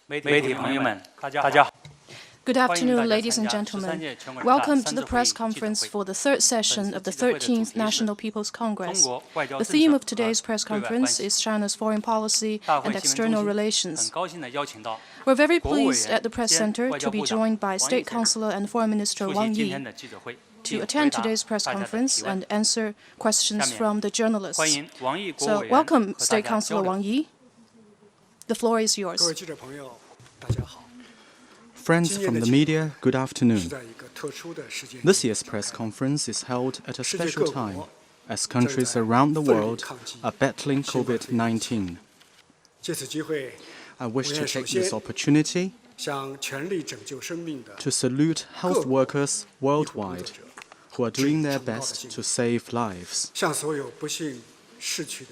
媒体朋友们，大家好。 Good afternoon, ladies and gentlemen. Welcome to the press conference for the third session of the 13th National People's Congress. The theme of today's press conference is China's foreign policy and external relations. We're very pleased at the press center to be joined by State Councilor and Foreign Minister Wang Yi to attend today's press conference and answer questions from the journalists. So, welcome, State Councilor Wang Yi. The floor is yours. Friends from the media, good afternoon. This year's press conference is held at a special time, as countries around the world are battling COVID-19. I wish to take this opportunity to salute health workers worldwide who are doing their best to save lives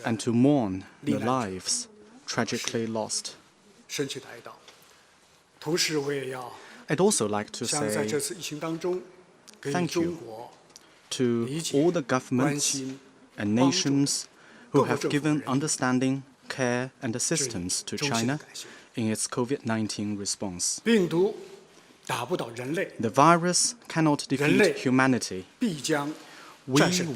and to mourn the lives tragically lost. I'd also like to say thank you to all the governments and nations who have given understanding, care and assistance to China in its COVID-19 response. The virus cannot defeat humanity. We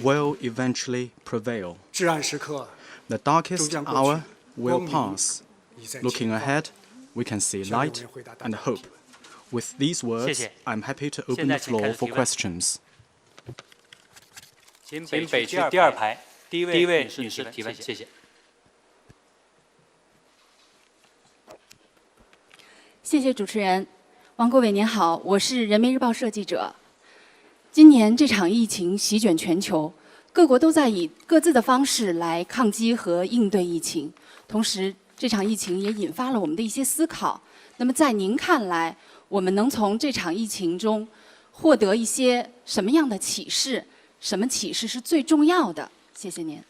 will eventually prevail. The darkest hour will pass. Looking ahead, we can see light and hope. With these words, I'm happy to open the floor for questions. 请北区第二排第一位女士提问，谢谢。谢谢主持人，王国伟您好，我是人民日报社记者。今年这场疫情席卷全球，各国都在以各自的方式来抗击和应对疫情，同时这场疫情也引发了我们的一些思考。那么在您看来，我们能从这场疫情中获得一些什么样的启示？什么启示是最重要的？谢谢您。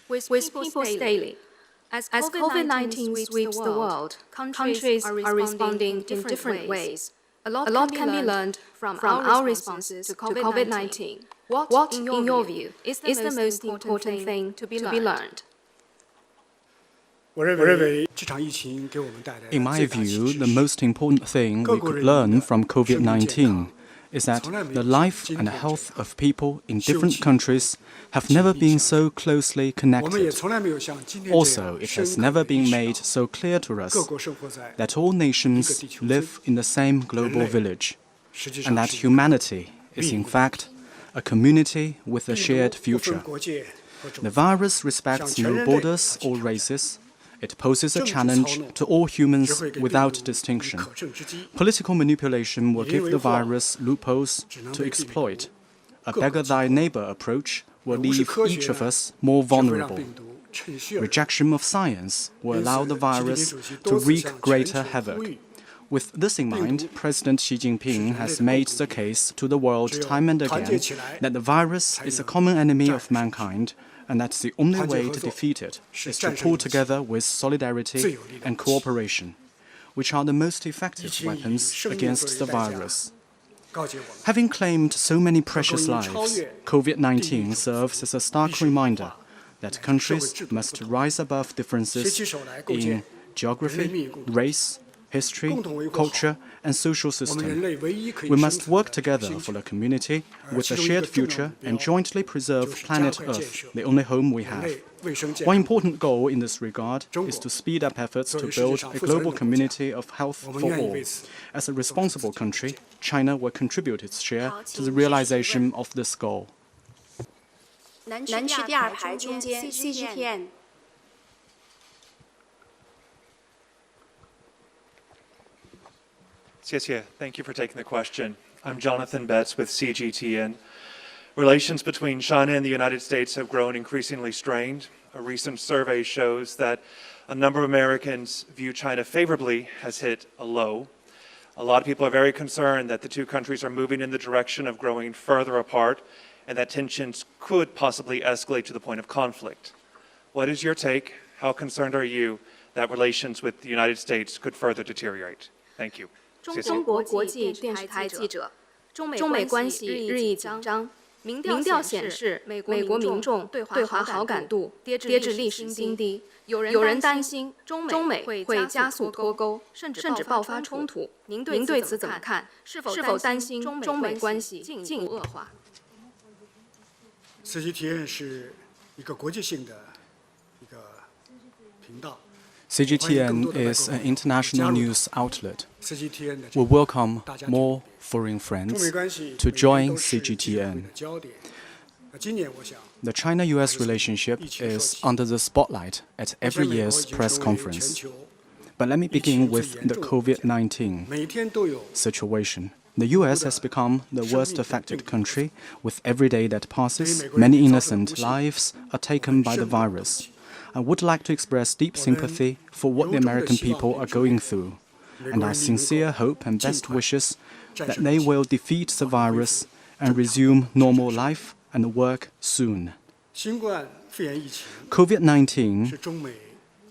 With people's daily, as COVID-19 sweeps the world, countries are responding in different ways. A lot can be learned from our responses to COVID-19. What, in your view, is the most important thing to be learned? In my view, the most important thing we could learn from COVID-19 is that the life and health of people in different countries have never been so closely connected. Also, it has never been made so clear to us that all nations live in the same global village, and that humanity is in fact a community with a shared future. The virus respects no borders or races. It poses a challenge to all humans without distinction. Political manipulation will give the virus loopholes to exploit. A beggar-thy-neighbor approach will leave each of us more vulnerable. Rejection of science will allow the virus to wreak greater havoc. With this in mind, President Xi Jinping has made the case to the world time and again that the virus is a common enemy of mankind, and that the only way to defeat it is to pull together with solidarity and cooperation, which are the most effective weapons against the virus. Having claimed so many precious lives, COVID-19 serves as a stark reminder that countries must rise above differences in geography, race, history, culture, and social system. We must work together for the community with a shared future and jointly preserve planet Earth, the only home we have. One important goal in this regard is to speed up efforts to build a global community of health for all. As a responsible country, China will contribute its share to the realization of this goal. 南区第二排中间 CGTN。Thank you for taking the question. I'm Jonathan Betts with CGTN. Relations between China and the United States have grown increasingly strained. A recent survey shows that a number of Americans view China favorably has hit a low. A lot of people are very concerned that the two countries are moving in the direction of growing further apart and that tensions could possibly escalate to the point of conflict. What is your take? How concerned are you that relations with the United States could further deteriorate? Thank you. 中国国际电视台记者，中美关系日益紧张，民调显示，美国民众对华好感度跌至历史新低。有人担心中美会加速脱钩，甚至爆发冲突。您对此怎么看？是否担心中美关系进一步恶化？CGTN 是一个国际性的一个频道。CGTN is an international news outlet. We welcome more foreign friends to join CGTN. The China-US relationship is under the spotlight at every year's press conference. But let me begin with the COVID-19 situation. The US has become the worst affected country. With every day that passes, many innocent lives are taken by the virus. I would like to express deep sympathy for what the American people are going through, and our sincere hope and best wishes that they will defeat the virus and resume normal life and work soon. COVID-19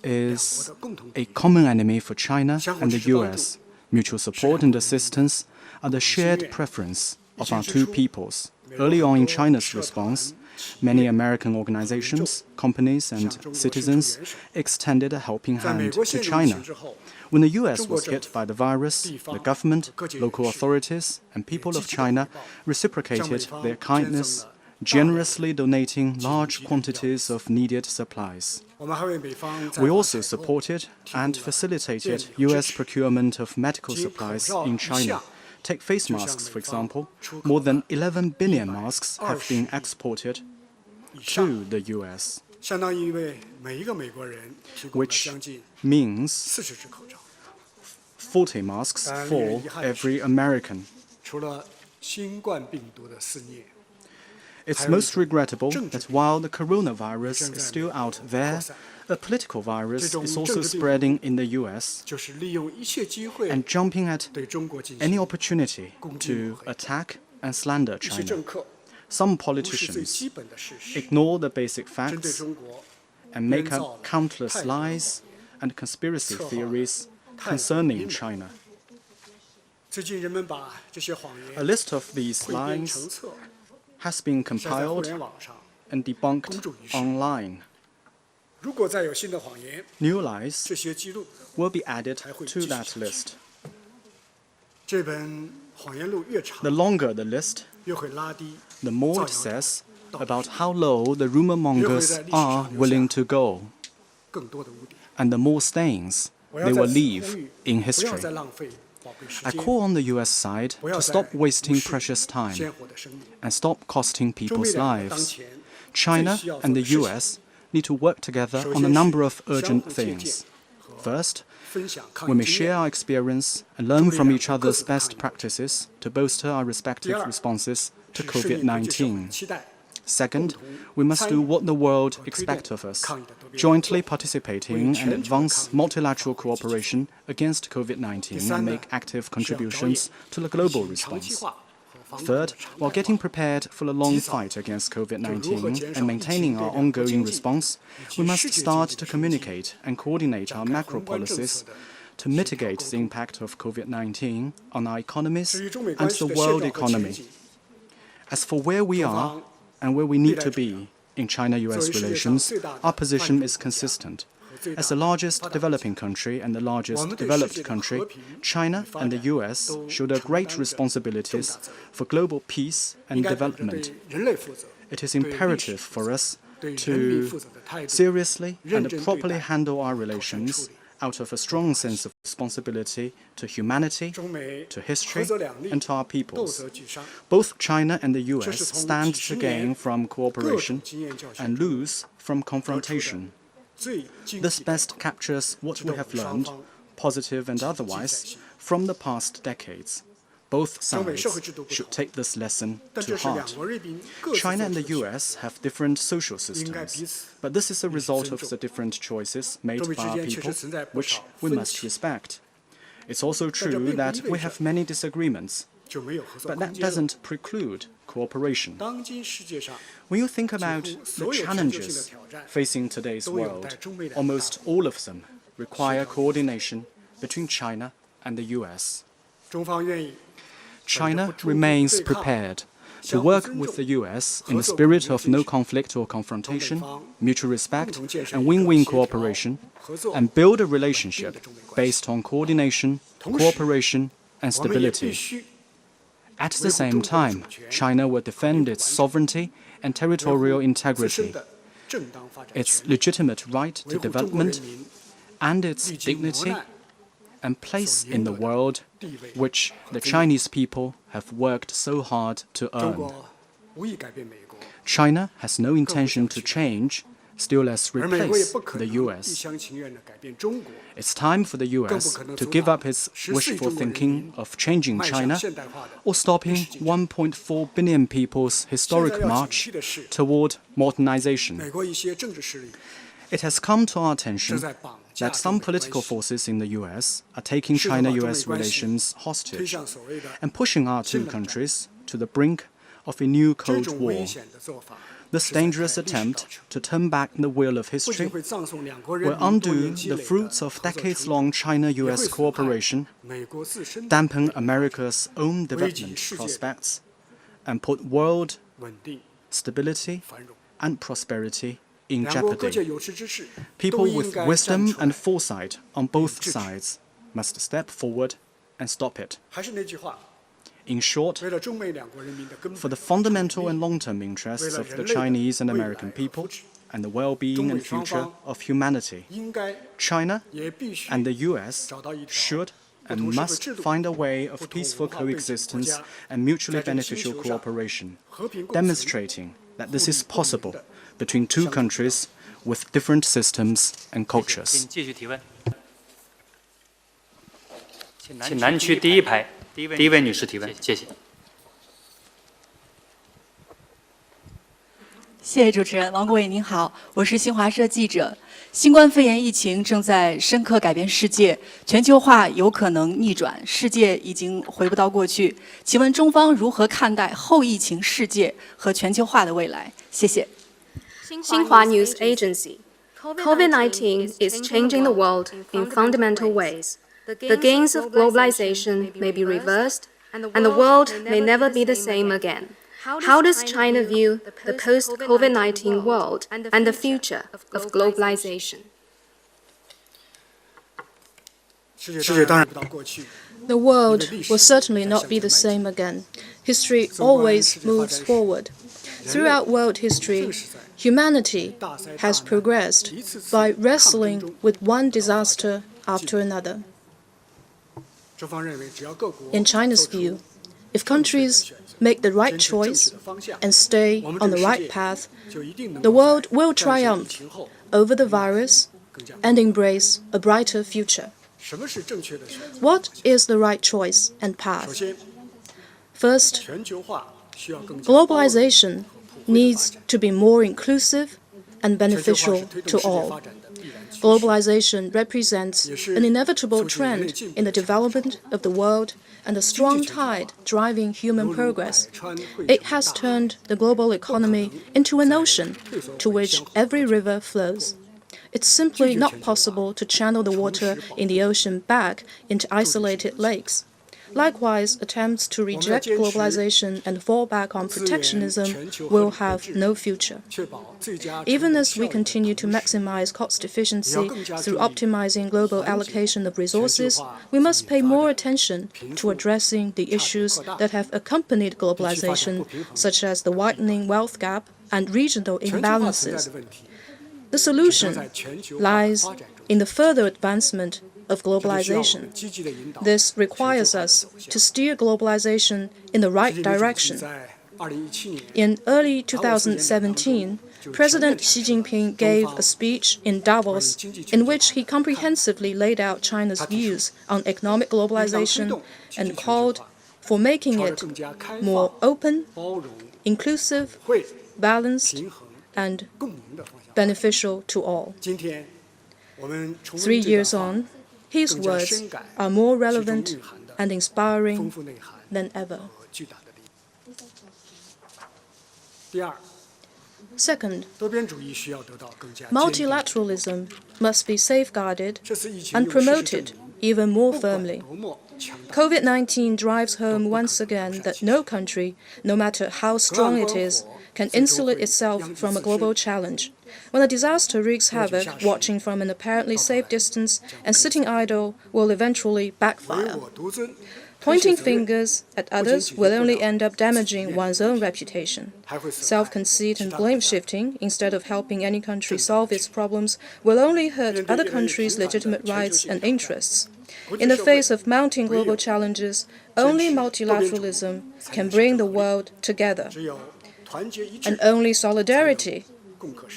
is a common enemy for China and the US. Mutual support and assistance are the shared preference of our two peoples. Early on in China's response, many American organizations, companies, and citizens extended a helping hand to China. When the US was hit by the virus, the government, local authorities, and people of China reciprocated their kindness, generously donating large quantities of needed supplies. We also supported and facilitated US procurement of medical supplies in China. Take face masks, for example. More than 11 billion masks have been exported to the US, which means 40 masks for every American. It's most regrettable that while the coronavirus is still out there, a political virus is also spreading in the US and jumping at any opportunity to attack and slander China. Some politicians ignore the basic facts and make up countless lies and conspiracy theories concerning China. A list of these lies has been compiled and debunked online. New lies will be added to that list. The longer the list, the more it says about how low the rumor mongers are willing to go, and the more stains they will leave in history. I call on the US side to stop wasting precious time and stop costing people's lives. China and the US need to work together on a number of urgent things. First, we may share our experience and learn from each other's best practices to bolster our respective responses to COVID-19. Second, we must do what the world expects of us, jointly participating and advance multilateral cooperation against COVID-19 and make active contributions to the global response. Third, while getting prepared for the long fight against COVID-19 and maintaining our ongoing response, we must start to communicate and coordinate our macro policies to mitigate the impact of COVID-19 on our economies and the world economy. As for where we are and where we need to be in China-US relations, our position is consistent. As the largest developing country and the largest developed country, China and the US shoulder great responsibilities for global peace and development. It is imperative for us to seriously and properly handle our relations out of a strong sense of responsibility to humanity, to history, and to our peoples. Both China and the US stand to gain from cooperation and lose from confrontation. This best captures what we have learned, positive and otherwise, from the past decades. Both sides should take this lesson to heart. China and the US have different social systems, but this is a result of the different choices made by our people, which we must respect. It's also true that we have many disagreements, but that doesn't preclude cooperation. When you think about the challenges facing today's world, almost all of them require coordination between China and the US. China remains prepared to work with the US in a spirit of no conflict or confrontation, mutual respect, and win-win cooperation, and build a relationship based on coordination, cooperation, and stability. At the same time, China will defend its sovereignty and territorial integrity, its legitimate right to development, and its dignity and place in the world which the Chinese people have worked so hard to earn. China has no intention to change, still less replace the US. It's time for the US to give up its wishful thinking of changing China or stopping 1.4 billion people's historic march toward modernization. It has come to our attention that some political forces in the US are taking China-US relations hostage and pushing our two countries to the brink of a new Cold War. This dangerous attempt to turn back the wheel of history will undo the fruits of decades-long China-US cooperation, dampen America's own development prospects, and put world stability and prosperity in jeopardy. People with wisdom and foresight on both sides must step forward and stop it. In short, for the fundamental and long-term interests of the Chinese and American people and the well-being and future of humanity, China and the US should and must find a way of peaceful coexistence and mutually beneficial cooperation, demonstrating that this is possible between two countries with different systems and cultures. 请南区第一排第一位女士提问，谢谢。谢谢主持人，王国伟您好，我是新华社记者。新冠肺炎疫情正在深刻改变世界，全球化有可能逆转，世界已经回不到过去。请问中方如何看待后疫情世界和全球化的未来？谢谢。Xinhua News Agency. COVID-19 is changing the world in fundamental ways. The gains of globalization may be reversed, and the world may never be the same again. How does China view the post-COVID-19 world and the future of globalization? The world will certainly not be the same again. History always moves forward. Throughout world history, humanity has progressed by wrestling with one disaster after another. In China's view, if countries make the right choice and stay on the right path, the world will triumph over the virus and embrace a brighter future. What is the right choice and path? First, globalization needs to be more inclusive and beneficial to all. Globalization represents an inevitable trend in the development of the world and a strong tide driving human progress. It has turned the global economy into an ocean to which every river flows. It's simply not possible to channel the water in the ocean back into isolated lakes. Likewise, attempts to reject globalization and fall back on protectionism will have no future. Even as we continue to maximize cost efficiency through optimizing global allocation of resources, we must pay more attention to addressing the issues that have accompanied globalization, such as the widening wealth gap and regional imbalances. The solution lies in the further advancement of globalization. This requires us to steer globalization in the right direction. In early 2017, President Xi Jinping gave a speech in Davos in which he comprehensively laid out China's views on economic globalization and called for making it more open, inclusive, balanced, and beneficial to all. 3 years on, his words are more relevant and inspiring than ever. Second, multilateralism must be safeguarded and promoted even more firmly. COVID-19 drives home once again that no country, no matter how strong it is, can insulate itself from a global challenge. When a disaster wreaks havoc, watching from an apparently safe distance and sitting idle will eventually backfire. Pointing fingers at others will only end up damaging one's own reputation. Self-conceit and blame-shifting, instead of helping any country solve its problems, will only hurt other countries' legitimate rights and interests. In the face of mounting global challenges, only multilateralism can bring the world together. And only solidarity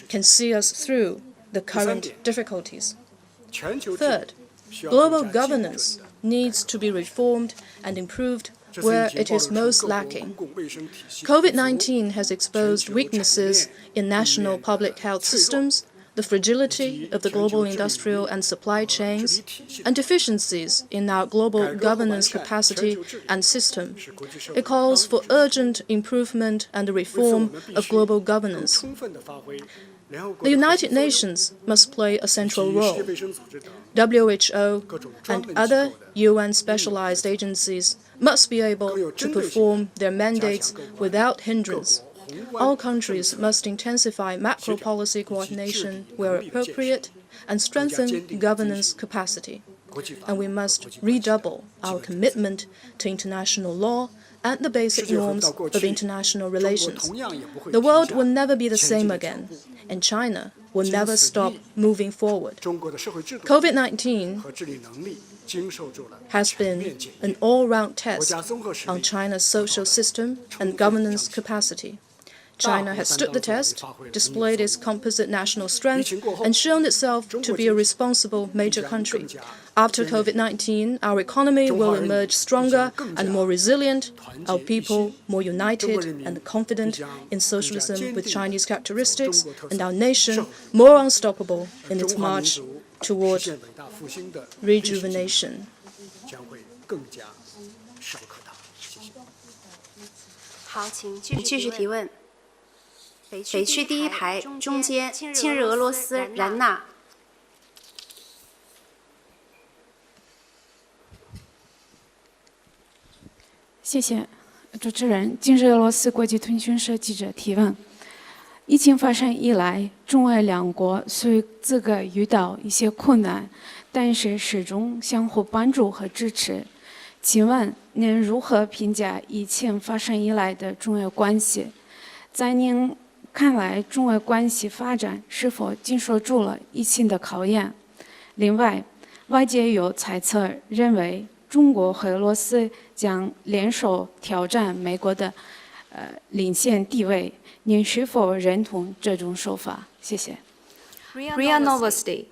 can see us through the current difficulties. Third, global governance needs to be reformed and improved where it is most lacking. COVID-19 has exposed weaknesses in national public health systems, the fragility of the global industrial and supply chains, and deficiencies in our global governance capacity and system. It calls for urgent improvement and reform of global governance. The United Nations must play a central role. WHO and other UN specialized agencies must be able to perform their mandates without hindrance. All countries must intensify macro policy coordination where appropriate and strengthen governance capacity. And we must redouble our commitment to international law and the basic norms of international relations. The world will never be the same again, and China will never stop moving forward. COVID-19 has been an all-round test on China's social system and governance capacity. China has stood the test, displayed its composite national strength, and shown itself to be a responsible major country. After COVID-19, our economy will emerge stronger and more resilient, our people more united and confident in socialism with Chinese characteristics, and our nation more unstoppable in its march toward rejuvenation. 好，请继续提问。北区第一排中间，亲日俄罗斯冉娜。谢谢主持人。今日俄罗斯国际通讯社记者提问：疫情发生以来，中俄两国虽自个遇到一些困难，但是始终相互帮助和支持。请问您如何评价疫情发生以来的中俄关系？在您看来，中俄关系发展是否经受住了疫情的考验？另外，外界有猜测认为，中国和俄罗斯将联手挑战美国的领先地位，您是否认同这种说法？谢谢。RIA Novosti.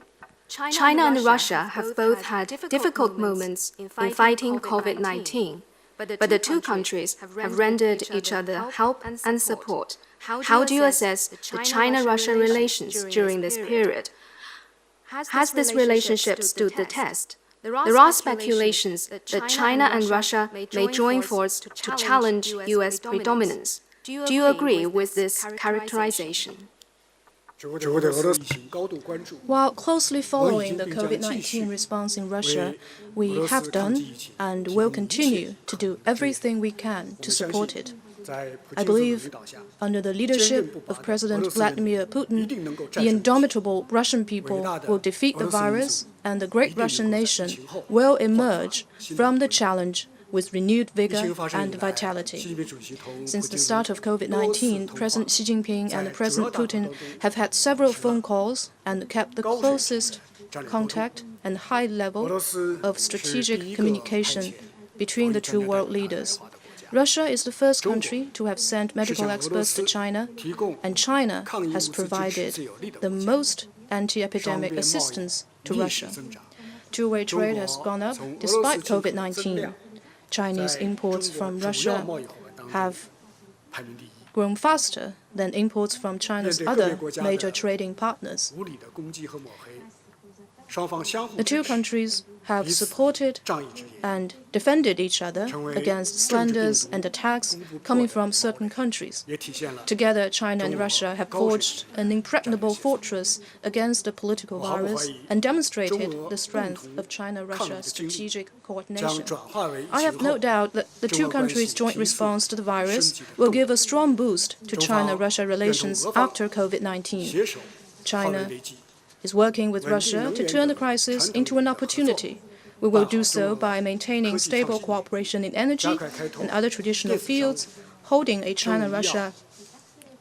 China and Russia have both had difficult moments in fighting COVID-19, but the two countries have rendered each other help and support. How do you assess the China-Russia relations during this period? Has this relationship stood the test? There are speculations that China and Russia may join forces to challenge U.S. predominance. Do you agree with this characterization? While closely following the COVID-19 response in Russia, we have done and will continue to do everything we can to support it. I believe, under the leadership of President Vladimir Putin, the indomitable Russian people will defeat the virus, and the great Russian nation will emerge from the challenge with renewed vigor and vitality. Since the start of COVID-19, President Xi Jinping and President Putin have had several phone calls and kept the closest contact and high level of strategic communication between the two world leaders. Russia is the first country to have sent medical experts to China, and China has provided the most anti-epidemic assistance to Russia. Two-way trade has gone up despite COVID-19. Chinese imports from Russia have grown faster than imports from China's other major trading partners. The two countries have supported and defended each other against slanders and attacks coming from certain countries. Together, China and Russia have forged an impregnable fortress against the political virus and demonstrated the strength of China-Russia strategic coordination. I have no doubt that the two countries' joint response to the virus will give a strong boost to China-Russia relations after COVID-19. China is working with Russia to turn the crisis into an opportunity. We will do so by maintaining stable cooperation in energy and other traditional fields, holding a China-Russia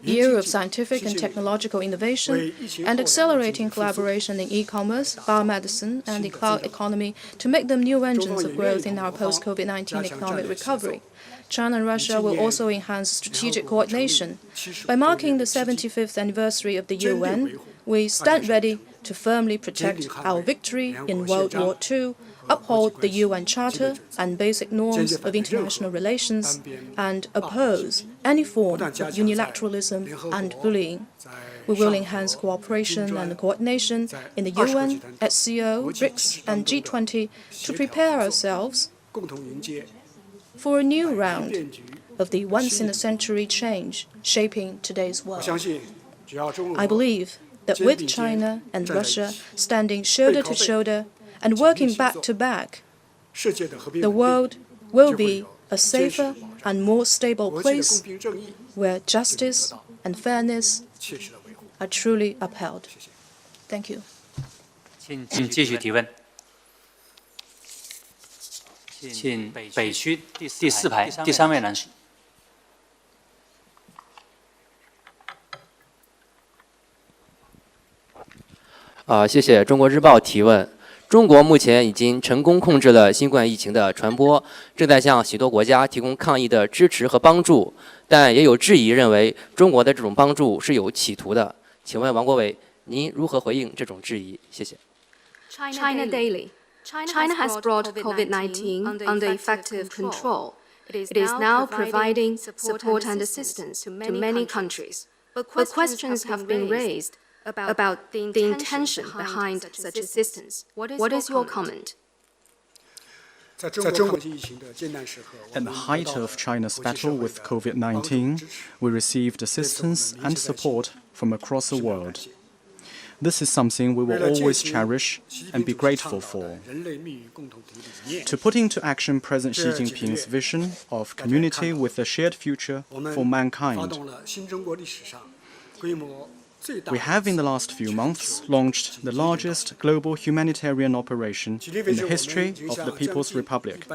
year of scientific and technological innovation, and accelerating collaboration in e-commerce, biomedicine, and the cloud economy to make them new engines of growth in our post-COVID-19 economic recovery. China and Russia will also enhance strategic coordination. By marking the 75th anniversary of the UN, we stand ready to firmly protect our victory in World War II, uphold the UN Charter and basic norms of international relations, and oppose any form of unilateralism and bullying. We will enhance cooperation and coordination in the UN, SCO, BRICS, and G20 to prepare ourselves for a new round of the once-in-a-century change shaping today's world. I believe that with China and Russia standing shoulder to shoulder and working back to back, the world will be a safer and more stable place where justice and fairness are truly upheld. Thank you. 请继续提问。请北区第四排第三位男士。谢谢中国日报提问。中国目前已经成功控制了新冠疫情的传播，正在向许多国家提供抗疫的支持和帮助，但也有质疑认为中国的这种帮助是有企图的。请问王国伟，您如何回应这种质疑？谢谢。China Daily. China has brought COVID-19 under effective control. It is now providing support and assistance to many countries. But questions have been raised about the intention behind such assistance. What is your comment? At the height of China's battle with COVID-19, we received assistance and support from across the world. This is something we will always cherish and be grateful for. To put into action President Xi Jinping's vision of community with a shared future for mankind, we have in the last few months launched the largest global humanitarian operation in the history of the People's Republic.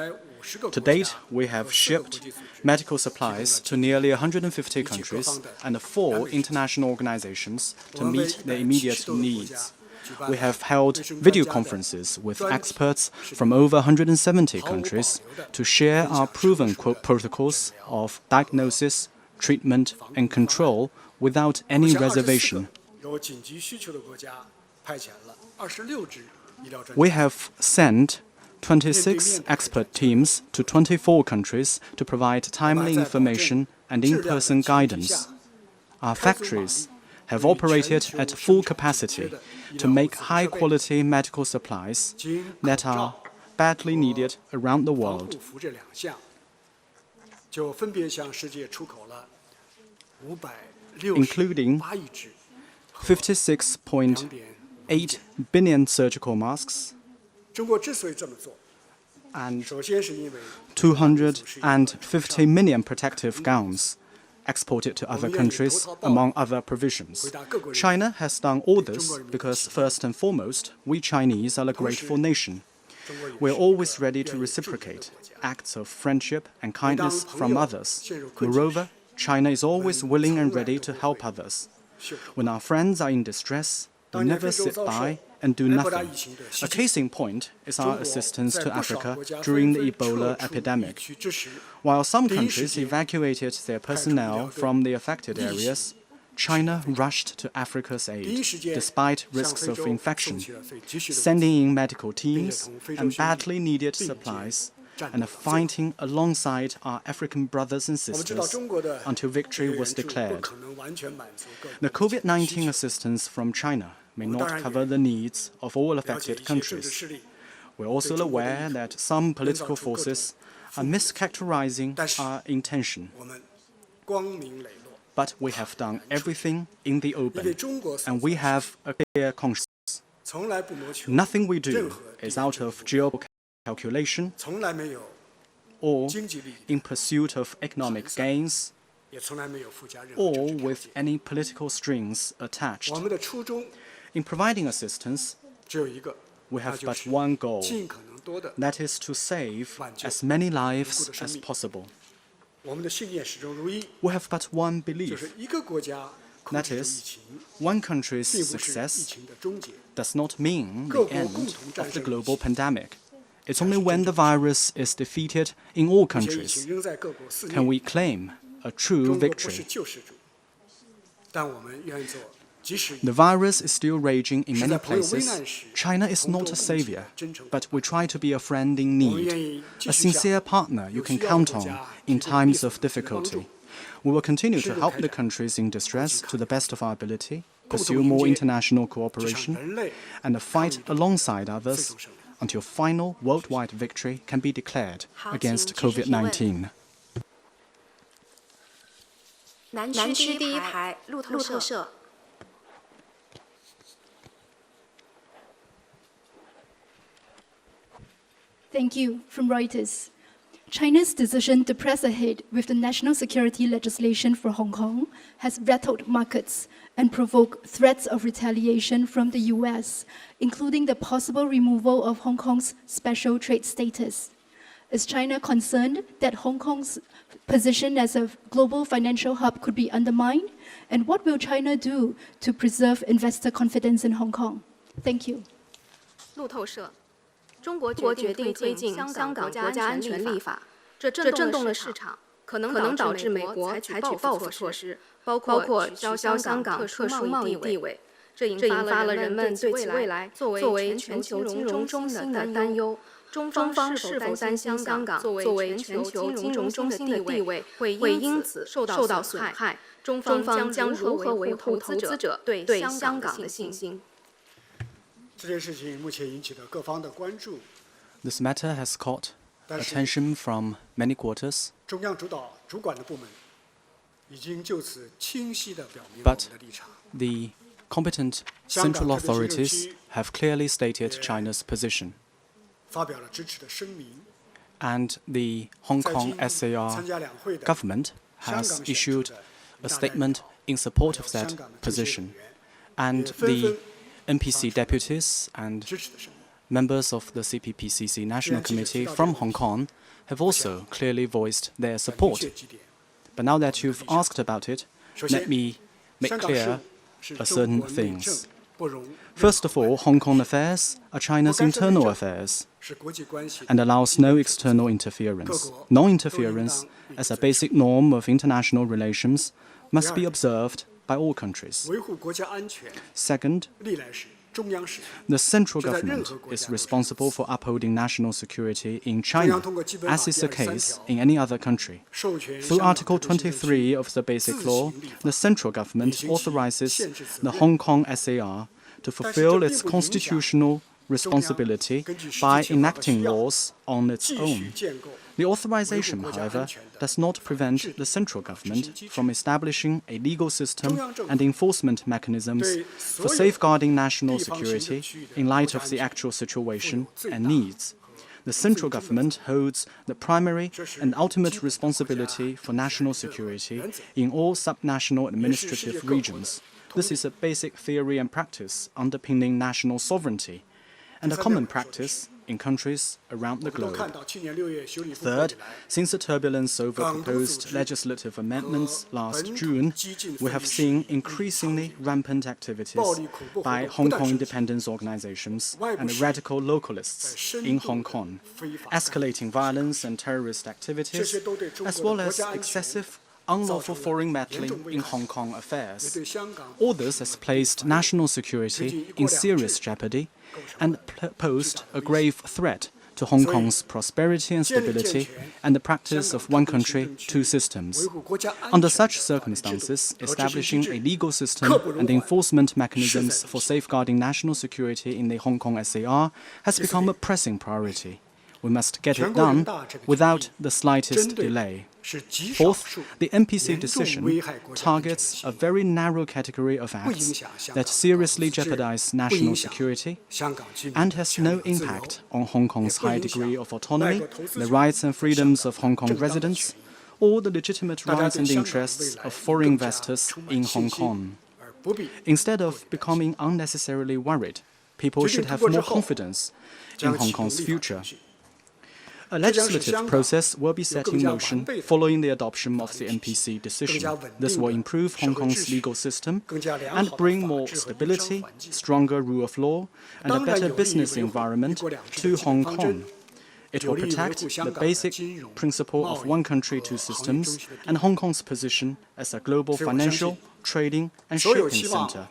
To date, we have shipped medical supplies to nearly 150 countries and 4 international organizations to meet their immediate needs. We have held video conferences with experts from over 170 countries to share our proven protocols of diagnosis, treatment, and control without any reservation. We have sent 26 expert teams to 24 countries to provide timely information and in-person guidance. Our factories have operated at full capacity to make high-quality medical supplies that are badly needed around the world. Including 56.8 billion surgical masks and 250 million protective gowns exported to other countries, among other provisions. China has done all this because, first and foremost, we Chinese are a grateful nation. We are always ready to reciprocate acts of friendship and kindness from others. Moreover, China is always willing and ready to help others. When our friends are in distress, we never sit by and do nothing. A case in point is our assistance to Africa during the Ebola epidemic. While some countries evacuated their personnel from the affected areas, China rushed to Africa's aid, despite risks of infection, sending in medical teams and badly needed supplies, and fighting alongside our African brothers and sisters until victory was declared. The COVID-19 assistance from China may not cover the needs of all affected countries. We're also aware that some political forces are mischaracterizing our intention. But we have done everything in the open, and we have a clear conscience. Nothing we do is out of geopolitical calculation or in pursuit of economic gains or with any political strings attached. In providing assistance, we have but one goal, that is to save as many lives as possible. We have but one belief, that is, one country's success does not mean the end of the global pandemic. It's only when the virus is defeated in all countries can we claim a true victory. The virus is still raging in many places. China is not a savior, but we try to be a friend in need, a sincere partner you can count on in times of difficulty. We will continue to help the countries in distress to the best of our ability, pursue more international cooperation, and fight alongside others until final worldwide victory can be declared against COVID-19. 南区第一排，路透社。Thank you. From Reuters. China's decision to press ahead with the national security legislation for Hong Kong has rattled markets and provoked threats of retaliation from the US, including the possible removal of Hong Kong's special trade status. Is China concerned that Hong Kong's position as a global financial hub could be undermined? And what will China do to preserve investor confidence in Hong Kong? Thank you. 路透社。中国决定推进香港国家安全立法，这震动了市场，可能导致美国采取报复措施，包括取消香港特殊贸易地位。这引发了人们对其未来作为全球金融中心的担忧。中方是否担心香港作为全球金融中心的地位会因此受到损害？中方将如何维护投资者对香港的信心？ This matter has caught attention from many quarters, but the competent central authorities have clearly stated China's position. And the Hong Kong SAR government has issued a statement in support of that position. And the NPC deputies and members of the CPPCC National Committee from Hong Kong have also clearly voiced their support. But now that you've asked about it, let me make clear certain things. First of all, Hong Kong affairs are China's internal affairs and allows no external interference. Non-interference, as a basic norm of international relations, must be observed by all countries. Second, the central government is responsible for upholding national security in China, as is the case in any other country. Through Article 23 of the Basic Law, the central government authorizes the Hong Kong SAR to fulfill its constitutional responsibility by enacting laws on its own. The authorization, however, does not prevent the central government from establishing a legal system and enforcement mechanisms for safeguarding national security in light of the actual situation and needs. The central government holds the primary and ultimate responsibility for national security in all subnational administrative regions. This is a basic theory and practice underpinning national sovereignty, and a common practice in countries around the globe. Third, since the turbulence over proposed legislative amendments last June, we have seen increasingly rampant activities by Hong Kong independence organizations and radical localists in Hong Kong, escalating violence and terrorist activities, as well as excessive unlawful foreign meddling in Hong Kong affairs. All this has placed national security in serious jeopardy and posed a grave threat to Hong Kong's prosperity and stability and the practice of one country, two systems. Under such circumstances, establishing a legal system and enforcement mechanisms for safeguarding national security in the Hong Kong SAR has become a pressing priority. We must get it done without the slightest delay. Fourth, the MPC decision targets a very narrow category of acts that seriously jeopardize national security and has no impact on Hong Kong's high degree of autonomy, the rights and freedoms of Hong Kong residents, or the legitimate rights and interests of foreign investors in Hong Kong. Instead of becoming unnecessarily worried, people should have more confidence in Hong Kong's future. A legislative process will be set in motion following the adoption of the MPC decision. This will improve Hong Kong's legal system and bring more stability, stronger rule of law, and a better business environment to Hong Kong. It will protect the basic principle of one country, two systems, and Hong Kong's position as a global financial, trading, and shipping center.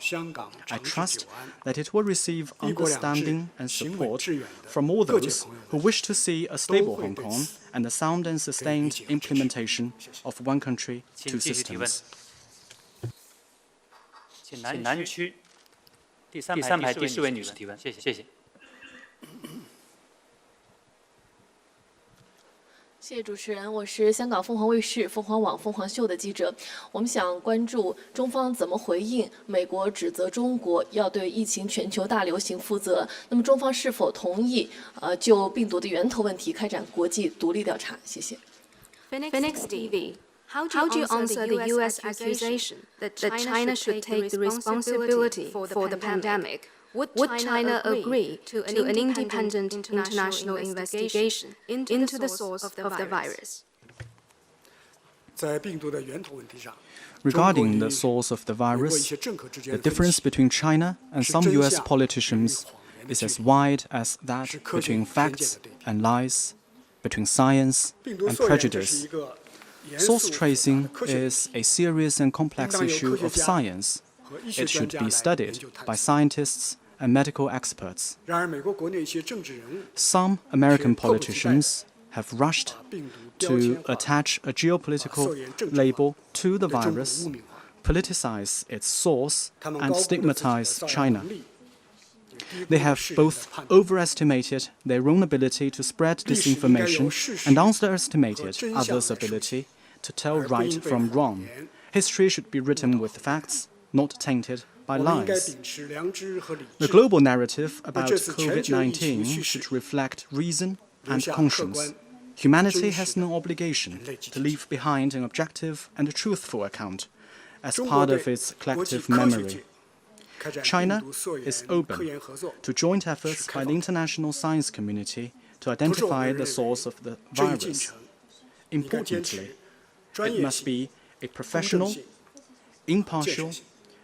I trust that it will receive understanding and support from all those who wish to see a stable Hong Kong and a sound and sustained implementation of one country, two systems. 请南区第三排第4位女士提问，谢谢。谢谢主持人，我是香港凤凰卫视、凤凰网、凤凰秀的记者。我们想关注中方怎么回应美国指责中国要对疫情全球大流行负责。那么中方是否同意就病毒的源头问题开展国际独立调查？谢谢。Phoenix TV. How do you answer the U.S. accusation that China should take the responsibility for the pandemic? Would China agree to an independent international investigation into the source of the virus? Regarding the source of the virus, the difference between China and some US politicians is as wide as that between facts and lies, between science and prejudice. Source tracing is a serious and complex issue of science. It should be studied by scientists and medical experts. Some American politicians have rushed to attach a geopolitical label to the virus, politicize its source, and stigmatize China. They have both overestimated their own ability to spread disinformation and underestimated others' ability to tell right from wrong. History should be written with facts, not tainted by lies. The global narrative about COVID-19 should reflect reason and conscience. Humanity has no obligation to leave behind an objective and truthful account as part of its collective memory. China is open to joint efforts by the international science community to identify the source of the virus. Importantly, it must be a professional, impartial,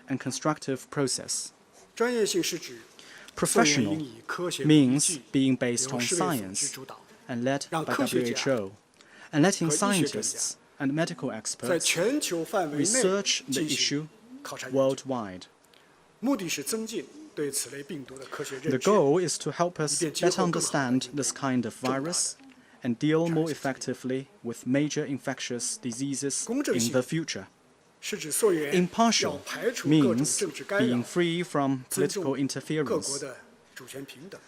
and constructive process. Professional means being based on science and led by WHO, and letting scientists and medical experts research the issue worldwide. The goal is to help us better understand this kind of virus and deal more effectively with major infectious diseases in the future. Impartial means being free from political interference,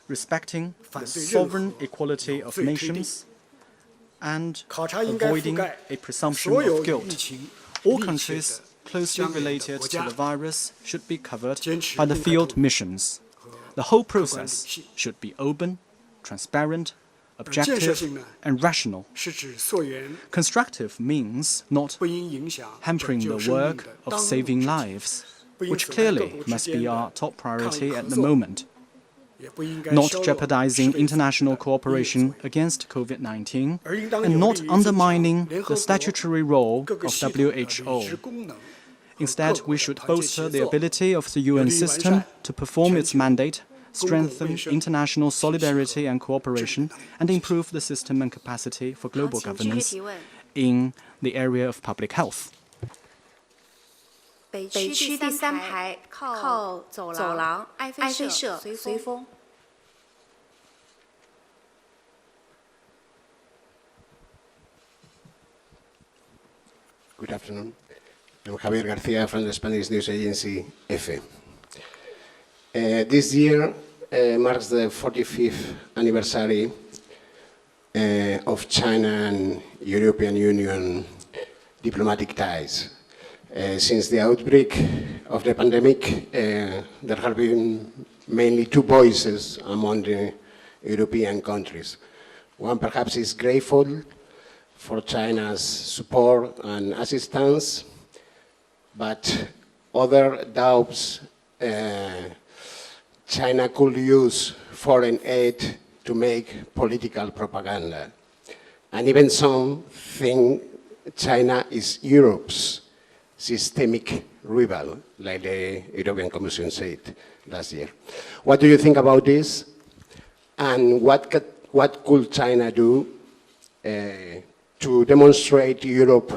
respecting the sovereign equality of nations, and avoiding a presumption of guilt. All countries closely related to the virus should be covered by the field missions. The whole process should be open, transparent, objective, and rational. Constructive means not hampering the work of saving lives, which clearly must be our top priority at the moment. Not jeopardizing international cooperation against COVID-19, and not undermining the statutory role of WHO. Instead, we should bolster the ability of the UN system to perform its mandate, strengthen international solidarity and cooperation, and improve the system and capacity for global governance in the area of public health. 北区第3排靠走廊，爱妃舍随风。Good afternoon. I'm Javier Garcia from the Spanish news agency EFE. This year marks the 45th anniversary of China and European Union diplomatic ties. Since the outbreak of the pandemic, there have been mainly two voices among the European countries. One perhaps is grateful for China's support and assistance, but other doubts China could use foreign aid to make political propaganda. And even some think China is Europe's systemic rival, like the European Commission said last year. What do you think about this? And what could China do to demonstrate Europe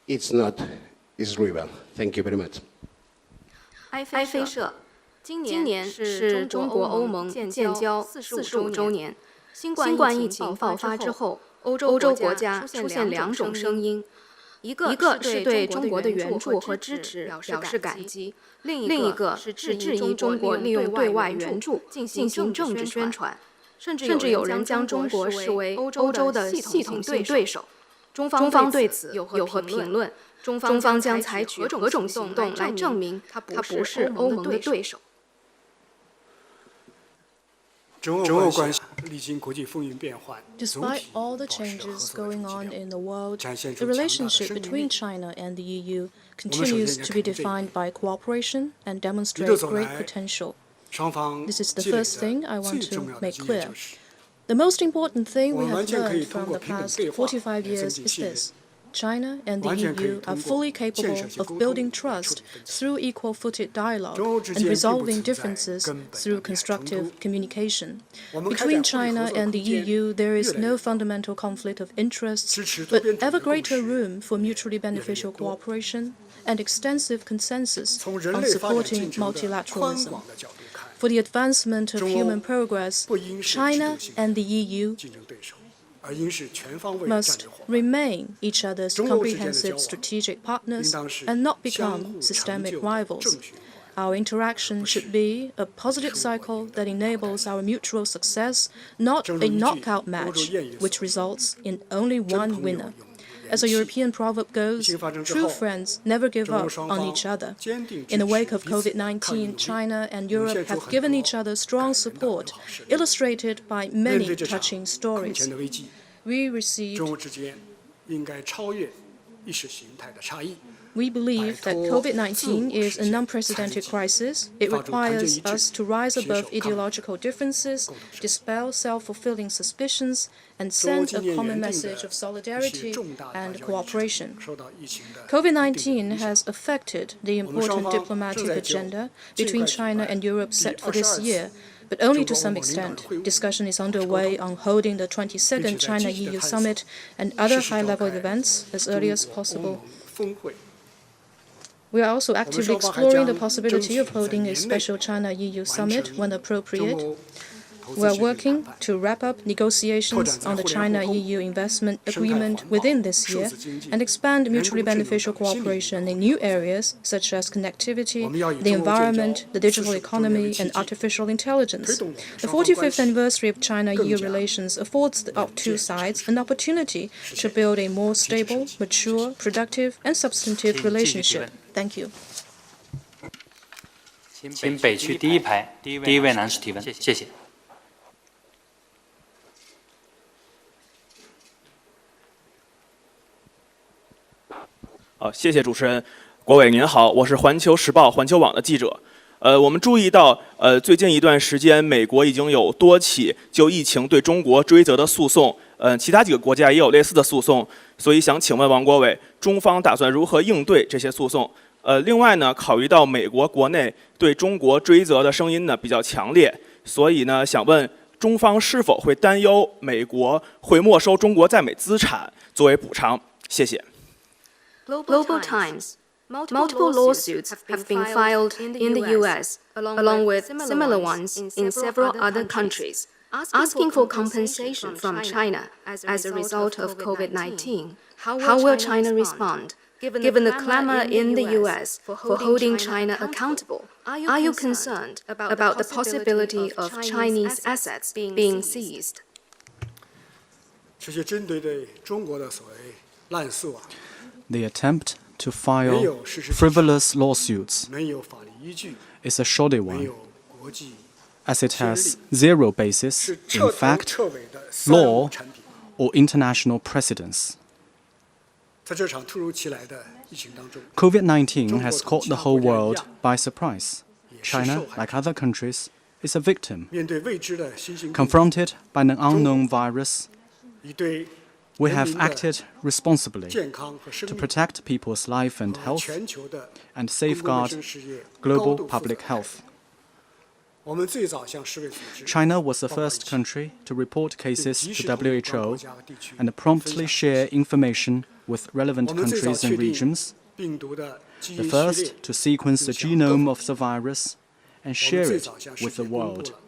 it's not its rival? Thank you very much. 埃菲社，今年是中国欧盟建交45周年。新冠疫情爆发之后，欧洲国家出现两种声音，一个是对中国的援助和支持表示感激，另一个是质疑中国利用对外援助进行政治宣传，甚至有人将中国视为欧洲的系统性对手。中方对此有何评论？中方将采取何种行动来证明它不是欧盟的对手？中欧关系历经国际风云变幻， Despite all the changes going on in the world, the relationship between China and the EU continues to be defined by cooperation and demonstrates great potential. This is the first thing I want to make clear. The most important thing we have learned from the past 45 years is this. China and the EU are fully capable of building trust through equal-footed dialogue and resolving differences through constructive communication. Between China and the EU, there is no fundamental conflict of interests, but ever greater room for mutually beneficial cooperation and extensive consensus on supporting multilateralism. For the advancement of human progress, China and the EU must remain each other's comprehensive strategic partners and not become systemic rivals. Our interaction should be a positive cycle that enables our mutual success, not a knockout match which results in only one winner. As a European proverb goes, true friends never give up on each other. In the wake of COVID-19, China and Europe have given each other strong support, illustrated by many touching stories. We believe that COVID-19 is an unprecedented crisis. It requires us to rise above ideological differences, dispel self-fulfilling suspicions, and send a common message of solidarity and cooperation. COVID-19 has affected the important diplomatic agenda between China and Europe set for this year, but only to some extent. Discussion is underway on holding the 22nd China-EU summit and other high-level events as early as possible. We are also actively exploring the possibility of holding a special China-EU summit when appropriate. We are working to wrap up negotiations on the China-EU investment agreement within this year and expand mutually beneficial cooperation in new areas such as connectivity, the environment, the digital economy, and artificial intelligence. The 45th anniversary of China-EU relations affords our two sides an opportunity to build a more stable, mature, productive, and substantive relationship. Thank you. 请北区第一排第一位男士提问，谢谢。谢谢主持人。国伟您好，我是环球时报环球网的记者。我们注意到，最近一段时间，美国已经有多起就疫情对中国追责的诉讼，其他几个国家也有类似的诉讼，所以想请问王国伟，中方打算如何应对这些诉讼？另外呢，考虑到美国国内对中国追责的声音呢比较强烈，所以呢，想问中方是否会担忧美国会没收中国在美资产作为补偿？谢谢。Global Times. Multiple lawsuits have been filed in the U.S., along with similar ones in several other countries, asking for compensation from China as a result of COVID-19. How will China respond? Given the clamor in the US for holding China accountable, are you concerned about the possibility of Chinese assets being seized? 这些针对中国的所谓滥诉啊， The attempt to file frivolous lawsuits 没有法律依据， is a shoddy 没 one, 有国际 as it has zero basis 是 in 彻头 fact, 彻尾的三无 law, 产品。 or international precedence. 在这场突如其来的疫情当中， COVID-19 has caught the whole world by surprise. China, like other countries, is a victim. 面对未知的新型病毒， Confronted by an unknown virus, 以对 we 人 have 民的 acted responsibly 健康和生 to 命 protect people's life and 和 health 全球的 and 公共卫 safeguard 生事业高 global 度负责 public health. 我们最早向世卫组织 China was the 报告疫 first 情 country to report 并 cases 及 to 时同有关国 WHO 家和地区 and 分 promptly 享 share information with relevant 我们最早 countries 确 and 定 regions, 病毒的基 the 因序 first 列， to sequence the 并向各 genome 国 of the virus and 我 share 们最 it 早向世 with 界 the 公布 world, 了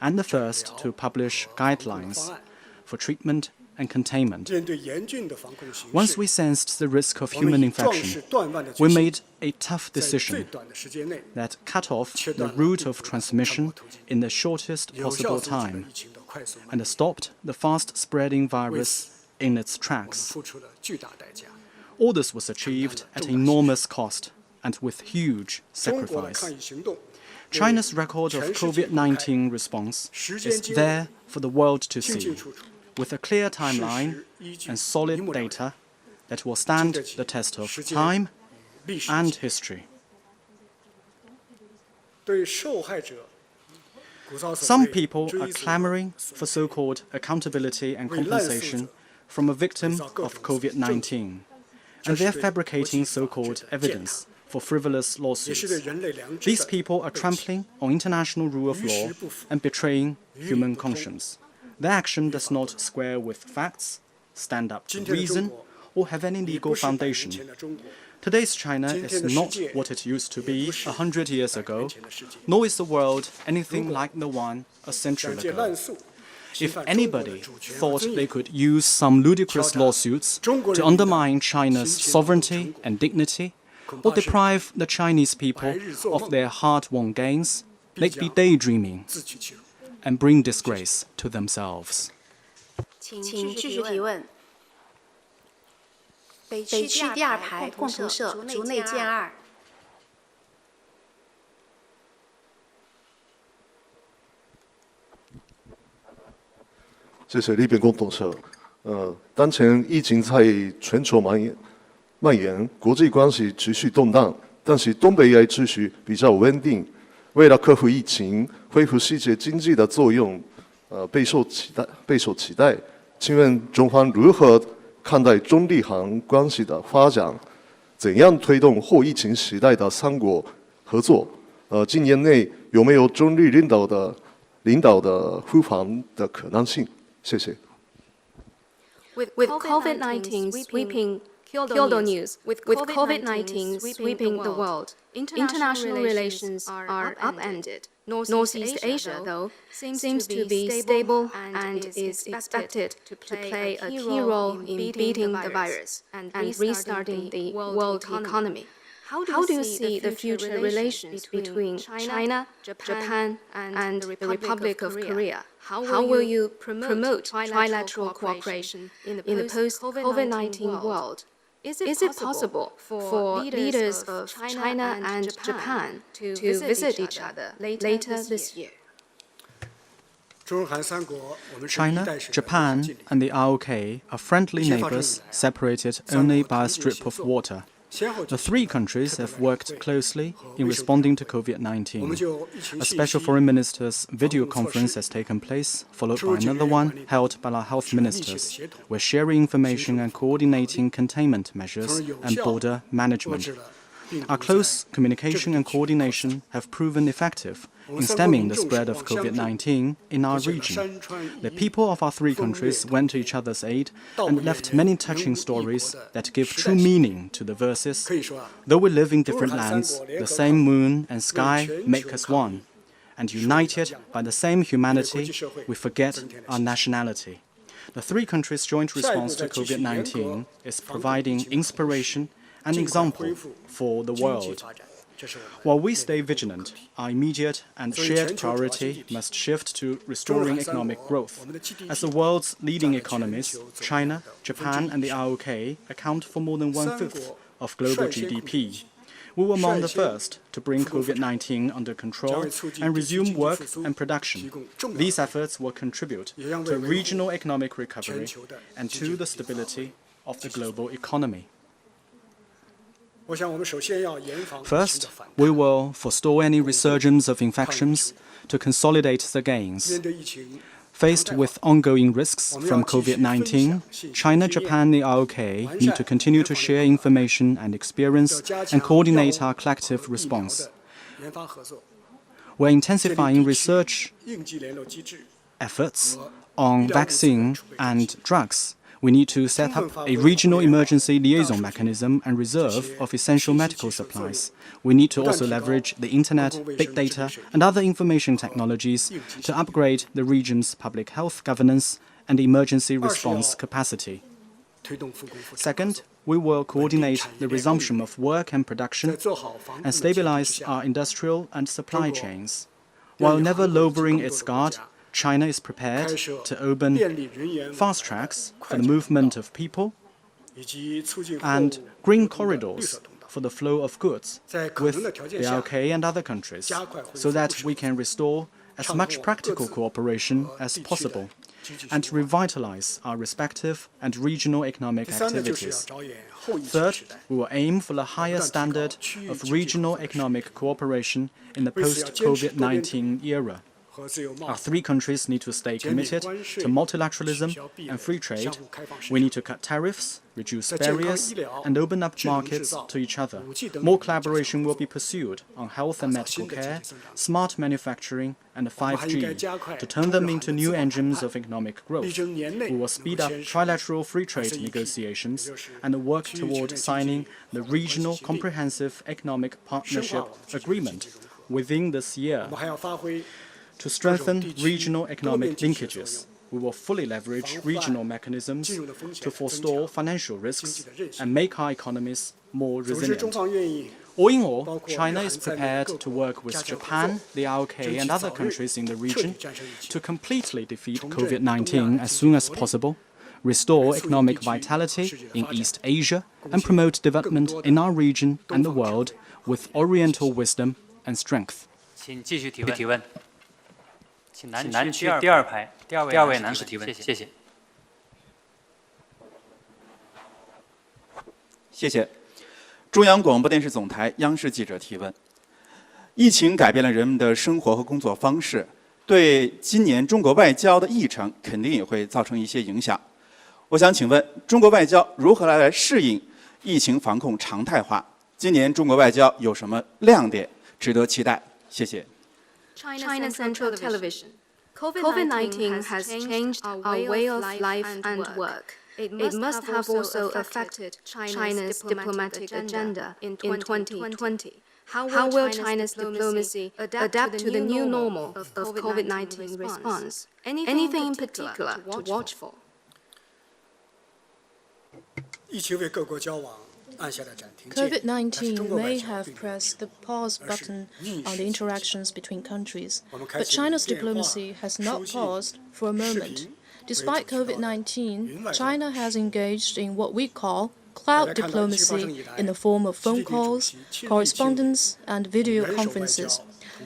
and the first to publish 和防控 guidelines 方案。 for treatment and containment. 面对严峻的防控形 Once 势， we sensed the risk of 我们 human 以壮士 infection, 断腕的 we 决心， made a tough 在最 decision 短的时间内 that cut off 切 the 断了 route 病 of 毒的传 transmission 播途径， in the shortest 有效 possible 阻止了 time 疫情的快速蔓 and stopped the fast-spreading virus in its 我们 tracks. 付出了巨大代价。 All this was achieved at enormous cost and with huge 中国的 sacrifice. 抗疫行动 China's record of 全世界公开 COVID-19 response 时间 is 经 there for the world to 清 see, 清楚楚， with a clear 事 timeline 实依据 and 一 solid 目了然， data that will stand 经得起 the test of 时间 time 历史 and 的 history. 对受害者鼓噪所 Some 谓 people 追 are 责 clamoring for so-called accountability and compensation from a victim of COVID-19, and they're fabricating so-called evidence for frivolous 也是对 lawsuits. 人类良知 These 的 people are 背弃 trampling on international rule of law and betraying human conscience. Their action does not square with facts, stand up to 今天的中 reason, 国 or have any 已 legal 不是100年 foundation. 前的中国， Today's China 今 is 天的世 not 界 what it used to 也 be 不是 100 years 100 ago, 年前的世界。 nor is the world anything 如果 like the one a century 想借 ago. 滥诉侵 If 犯中国的 anybody 主权和 thought 尊 they 严， could use some ludicrous 挑战 lawsuits 中国 to 人民的 undermine China's 辛勤 sovereignty 成果 and dignity, 恐 or 怕是 deprive the Chinese people 白日做 of 梦 their hard-won gains, 必 they'd be 将 daydreaming 自取其辱。 and bring disgrace to themselves. 请继续提问。北区第二排共同社竹内健二。谢谢立边共同社。当前疫情在全球蔓延，国际关系持续动荡，但是东北亚秩序比较稳定。为了克服疫情，恢复世界经济的作用，备受期待。请问中方如何看待中日韩关系的发展？怎样推动后疫情时代的三国合作？今年内有没有中日领导的互访的可能性？谢谢。With COVID-19 sweeping kyodo news, with COVID-19 sweeping the world, international relations are upended. Northeast Asia, though, seems to be stable and is expected to play a key role in beating the virus and restarting the world economy. How do you see the future relations between China, Japan, and the Republic of Korea? How will you promote trilateral cooperation in the post-COVID-19 world? Is it possible for leaders of China and Japan to visit each other later this year? 中日韩三国，我们是一 China, 代史的 Japan, 近邻 and the ROK are friendly neighbors separated only by a strip of water. 先后 The 举 three 行 countries 特 have 别 worked 会 closely 和 in 卫生 responding to 我们 COVID-19. 就疫情 A 信 special 息 foreign ministers' video 防控措 conference 施 has taken place, followed 出入 by 境 another 人员 one 管理 held by our health 是密切的 ministers. 协同 We're sharing information and coordinating containment measures 从而有 and 效 border 遏 management. 制了病 Our 毒 close 在 communication and 这个地区扩散 coordination have proven effective 我 in 们三国 stemming 民 the 众 spread 守 of 望相助 COVID-19 in our 不仅 region. 山川 The 一 people of our three 风月 countries 同 went to 体 each other's aid 道 and 不言 left 人 many 人 touching 物异国 stories 的 that give 时 true 代性 meaning to the verses. 可以说啊 Though we live in 中日 different 韩三 lands, 国联 the 合 same 抗 moon and sky 全 make 球 us 抗 one. 疫 And 树立了 united 样 by the same 为国 humanity, 际社会 we forget 增添了 our 希望 nationality. The three countries' joint 下一步 response to 再继续严格 COVID-19 is 防控疫 providing 情的同时 inspiration an example for the world. While we stay vigilant, our immediate and shared priority must shift to restoring economic growth. As the world's leading economies, China, Japan, and the ROK account for more than 1/5 of global GDP. We were among the first to bring COVID-19 under control and resume work and production. These efforts will contribute to regional economic recovery and to the stability of the global economy. First, we will forestall any resurgence of infections to consolidate the gains. Faced with ongoing risks from COVID-19, China, Japan, and the ROK need to continue to share information and experience and coordinate our collective response. We're intensifying research efforts on vaccine and drugs. We need to set up a regional emergency liaison mechanism and reserve of essential medical supplies. We need to also leverage the internet, big data, and other information technologies to upgrade the region's public health governance and emergency response capacity. Second, we will coordinate the resumption of work and production and stabilize our industrial and supply chains. While never lowering its guard, China is prepared to open fast tracks for the movement of people and green corridors for the flow of goods with the ROK and other countries, so that we can restore as much practical cooperation as possible and revitalize our respective and regional economic activities. Third, we will aim for a higher standard of regional economic cooperation in the post-COVID-19 era. Our three countries need to stay committed to multilateralism and free trade. We need to cut tariffs, reduce barriers, and open up markets to each other. More collaboration will be pursued on health and medical care, smart manufacturing, and 5G to turn them into new engines of economic growth. We will speed up trilateral free trade negotiations and work toward signing the Regional Comprehensive Economic Partnership Agreement within this year. To strengthen regional economic linkages, we will fully leverage regional mechanisms to forestall financial risks and make our economies more resilient. All in all, China is prepared to work with Japan, the ROK, and other countries in the region to completely defeat COVID-19 as soon as possible, restore economic vitality in East Asia, and promote development in our region and the world with Oriental wisdom and strength. 请继续提问。请南区第二排第二位男士提问，谢谢。谢谢。中央广播电视总台央视记者提问：疫情改变了人们的生活和工作方式，对今年中国外交的议程肯定也会造成一些影响。我想请问，中国外交如何来适应疫情防控常态化？今年中国外交有什么亮点值得期待？谢谢。 China Central Television. COVID-19 has changed our way of life and work. It must have also affected China's diplomatic agenda in 2020. How will China's diplomacy adapt to the new normal of COVID-19 response? Anything in particular to watch for? 疫情为各国交往 COVID-19 may have pressed the pause button on the interactions between countries, but China's diplomacy has not paused for a moment. Despite COVID-19, China has engaged in what we call cloud diplomacy in the form of phone calls, correspondence, and video conferences.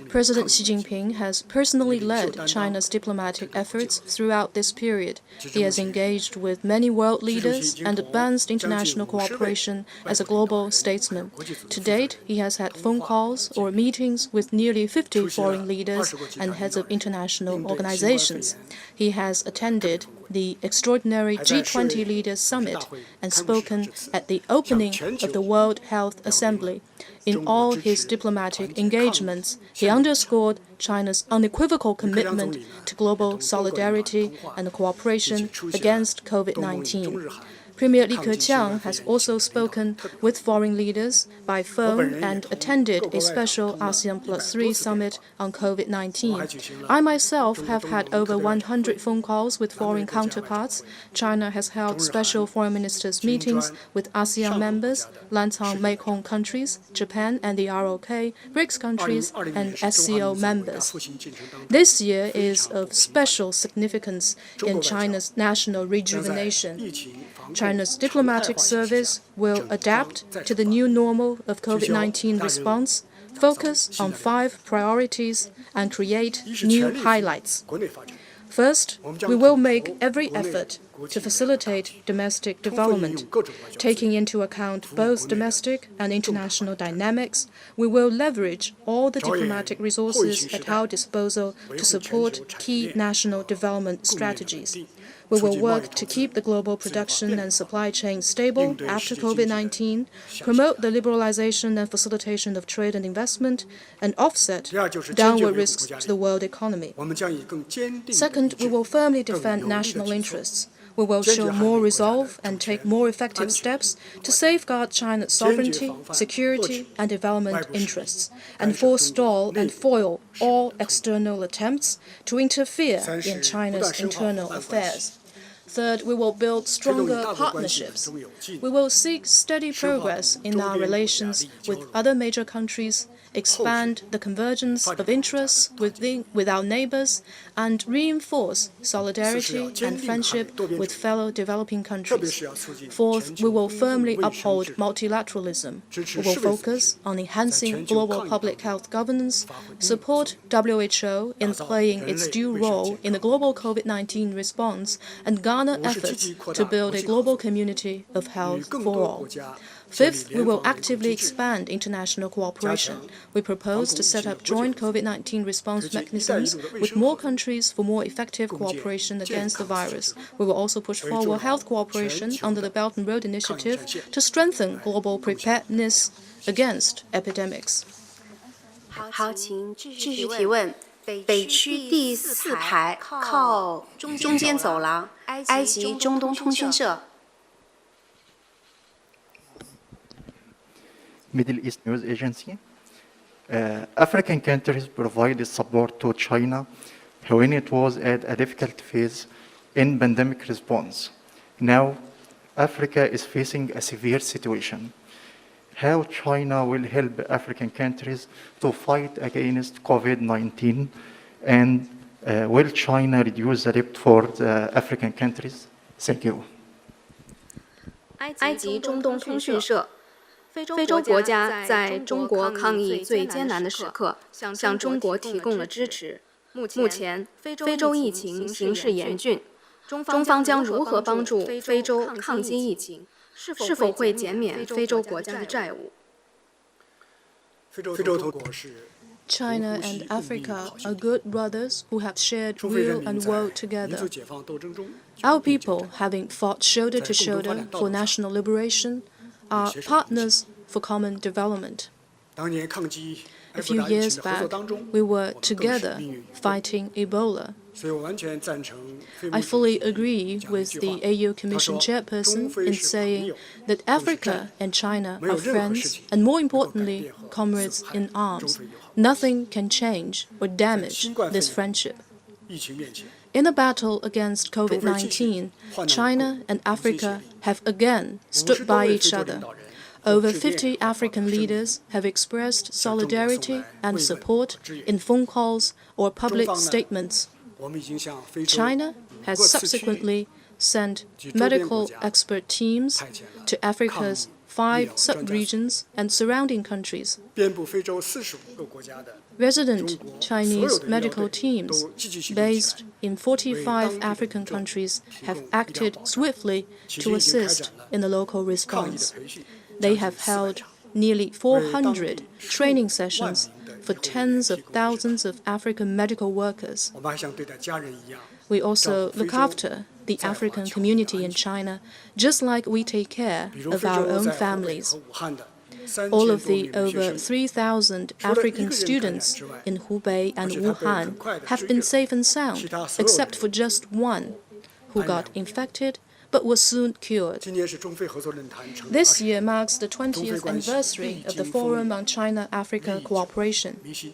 President Xi Jinping has personally led China's diplomatic efforts throughout this period. He has engaged with many world leaders and advanced international cooperation as a global statesman. To date, he has had phone calls or meetings with nearly 50 foreign leaders and heads of international organizations. He has attended the extraordinary G20 Leaders Summit and spoken at the opening of the World Health Assembly. In all his diplomatic engagements, he underscored China's unequivocal commitment to global solidarity and cooperation against COVID-19. Premier Li Keqiang has also spoken with foreign leaders by phone and attended a special ASEAN +3 summit on COVID-19. I myself have had over 100 phone calls with foreign counterparts. China has held special foreign ministers' meetings with ASEAN members, Lantang Mekong countries, Japan and the ROK, BRICS countries, and SCO members. This year is of special significance in China's national rejuvenation. China's diplomatic service will adapt to the new normal of COVID-19 response, focus on 5 priorities, and create new highlights. First, we will make every effort to facilitate domestic development. Taking into account both domestic and international dynamics, we will leverage all the diplomatic resources at our disposal to support key national development strategies. We will work to keep the global production and supply chain stable after COVID-19, promote the liberalization and facilitation of trade and investment, and offset downward risks to the world economy. Second, we will firmly defend national interests. We will show more resolve and take more effective steps to safeguard China's sovereignty, security, and development interests, and forestall and foil all external attempts to interfere in China's internal affairs. Third, we will build stronger partnerships. We will seek steady progress in our relations with other major countries, expand the convergence of interests with our neighbors, and reinforce solidarity and friendship with fellow developing countries. Fourth, we will firmly uphold multilateralism. We will focus on enhancing global public health governance, support WHO in playing its due role in the global COVID-19 response, and garner efforts to build a global community of health for all. Fifth, we will actively expand international cooperation. We propose to set up joint COVID-19 response mechanisms with more countries for more effective cooperation against the virus. We will also push forward health cooperation under the Belt and Road Initiative to strengthen global preparedness against epidemics. 好，请继续提问。北区第4排靠中间走廊，埃及中东通讯社。 Middle East News Agency. African countries provided support to China when it was at a difficult phase in pandemic response. Now, Africa is facing a severe situation. How China will help African countries to fight against COVID-19, and will China reduce the debt for the African countries? Thank you. 埃及中东通讯社。 非洲国家在中国抗疫最艰难的时刻，向中国提供了支持。目前，非洲疫情形势严峻，中方将如何帮助非洲抗击疫情？是否会减免非洲国家的债务？ China and Africa are good brothers who have shared weal and woe together. Our people, having fought shoulder to shoulder for national liberation, are partners for common development. A few years back, we were together fighting Ebola. I fully agree with the AU Commission chairperson in saying that Africa and China are friends and, more importantly, comrades in arms. Nothing can change or damage this friendship. In the battle against COVID-19, China and Africa have again stood by each other. Over 50 African leaders have expressed solidarity and support in phone calls or public statements. China has subsequently sent medical expert teams to Africa's 5 sub-regions and surrounding countries. Resident Chinese medical teams based in 45 African countries have acted swiftly to assist in the local response. They have held nearly 400 training sessions for tens of thousands of African medical workers. We also look after the African community in China, just like we take care of our own families. All of the over 3,000 African students in Hubei and Wuhan have been safe and sound, except for just one, who got infected but was soon cured. 今年是中非合作论坛成立 This 20 year 年， marks the 20th anniversary of the Forum on China-Africa Cooperation. 民心，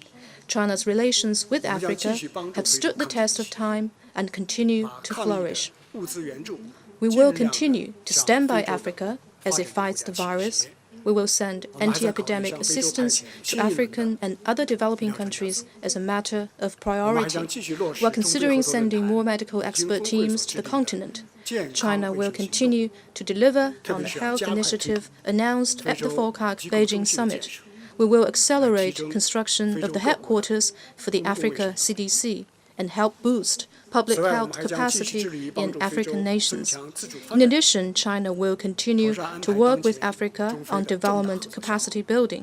China's relations with Africa have stood the test of time and continue 把 to 抗疫的 flourish. 物资援助 We 尽 will 量地 continue to 向 stand by 非洲的 Africa as it 发展 fights 国 the 家倾 virus. 斜。 We will send 我们还在考虑 anti-epidemic 向非洲派 assistance 遣 to 新一轮的 African and other developing countries as a matter of 我们还 priority. 将继续落实 We're 中非合 considering 作论 sending 坛 more medical expert 已经峰会 teams 所 to 制 the 定的 continent. 健康 China 卫 will 生行动 continue to deliver 特 on 别 the 是要 health 加快 initiative announced 非 at the 洲 FOCAC 疾控 Beijing 中心的建 summit. 设， We will 来提 accelerate 升 construction 非 of 洲 the 各国 headquarters for the 公共卫 Africa 生。 CDC and help boost public 此外，我 health 们还将继续 capacity 致力于帮 in 助非洲 African 增 nations. 强自主发 In 展。 addition, China will continue 同时安 to 排 work 当 with 前 Africa 中非 on 的重大合 development 作项目 capacity building.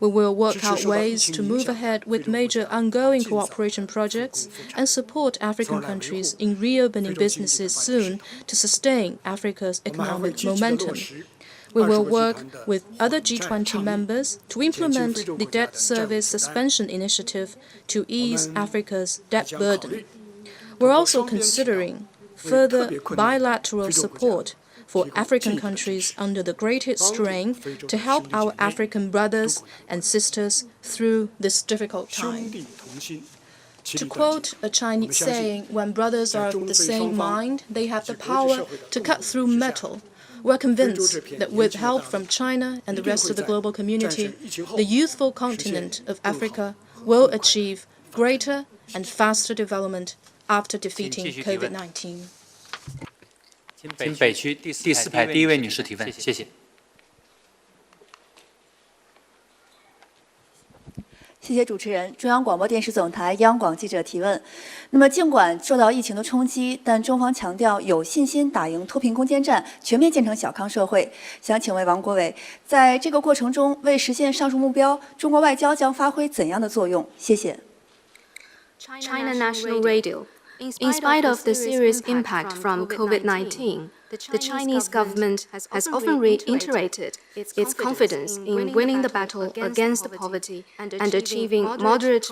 We will work 支持 out 受到疫 ways 情 to 影 move 响 ahead 非 with 洲国 major 家 ongoing 尽早 cooperation 复 projects 工复产 and support 从而 African 来维 非 countries in reopening 洲经济的 businesses 发展势 soon 头。 to sustain Africa's 我们还会 economic 积极地落 momentum. 实 We 20 个 will 集 work 团的 with 还 other 债 G20 倡议， members to 减轻 implement 非洲 the 国家 debt 的债务 service 负担。 suspension initiative to ease 我们 Africa's 还 debt 将考 burden. 虑 We're 通过 also 双边渠道 considering 为 further 特别困难的 bilateral 非洲国家 support for 提供 African 进一步的支 countries 持， under the greatest 帮助 strain 非洲 to 的 help 兄弟 our 姐妹 African 渡 brothers 过难 and sisters through this difficult 兄 time. 弟同心，其 To 利断 quote 金。 a Chinese saying, when brothers are of the 在中非 same 双方 mind, they have 以 the 及国际 power 社会的 to 共 cut 同 through 努力之下， metal. We're 非洲 convinced 这片 that 年 with 轻的 help 大 from 陆 China and 一 the 定 rest 会 of the 在 global 战 community, 胜疫情后 the youthful 实现 continent of 更好 Africa 更 will 快 achieve 发展。 greater and faster development after defeating 继续提问。 COVID-19. 请北区第4排第1位女士提问，谢谢。谢谢主持人。中央广播电视总台央广记者提问。那么，尽管受到疫情的冲击，但中方强调有信心打赢脱贫攻坚战，全面建成小康社会。想请问王国伟，在这个过程中，为实现上述目标，中国外交将发挥怎样的作用？谢谢。 China National Radio. In spite of the serious impact from COVID-19, the Chinese government has often reiterated its confidence in winning the battle against poverty and achieving moderate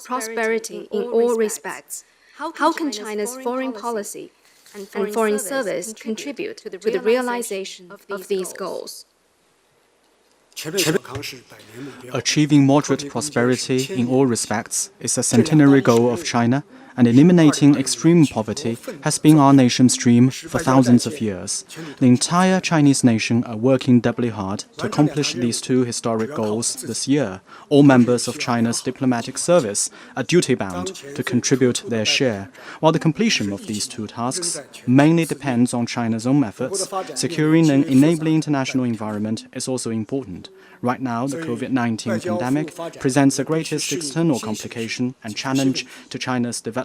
prosperity in all respects. How can China's foreign policy and foreign service contribute to the realization of these goals? Achieving moderate prosperity in all respects is a centenary goal of China, and eliminating extreme poverty has been our nation's dream for thousands of years. The entire Chinese nation are working doubly hard to accomplish these two historic goals this year. All members of China's diplomatic service are duty-bound to contribute their share. While the completion of these two tasks mainly depends on China's own efforts, securing an enabling international environment is also important. Right now, the COVID-19 pandemic presents the greatest external complication and challenge to China's development.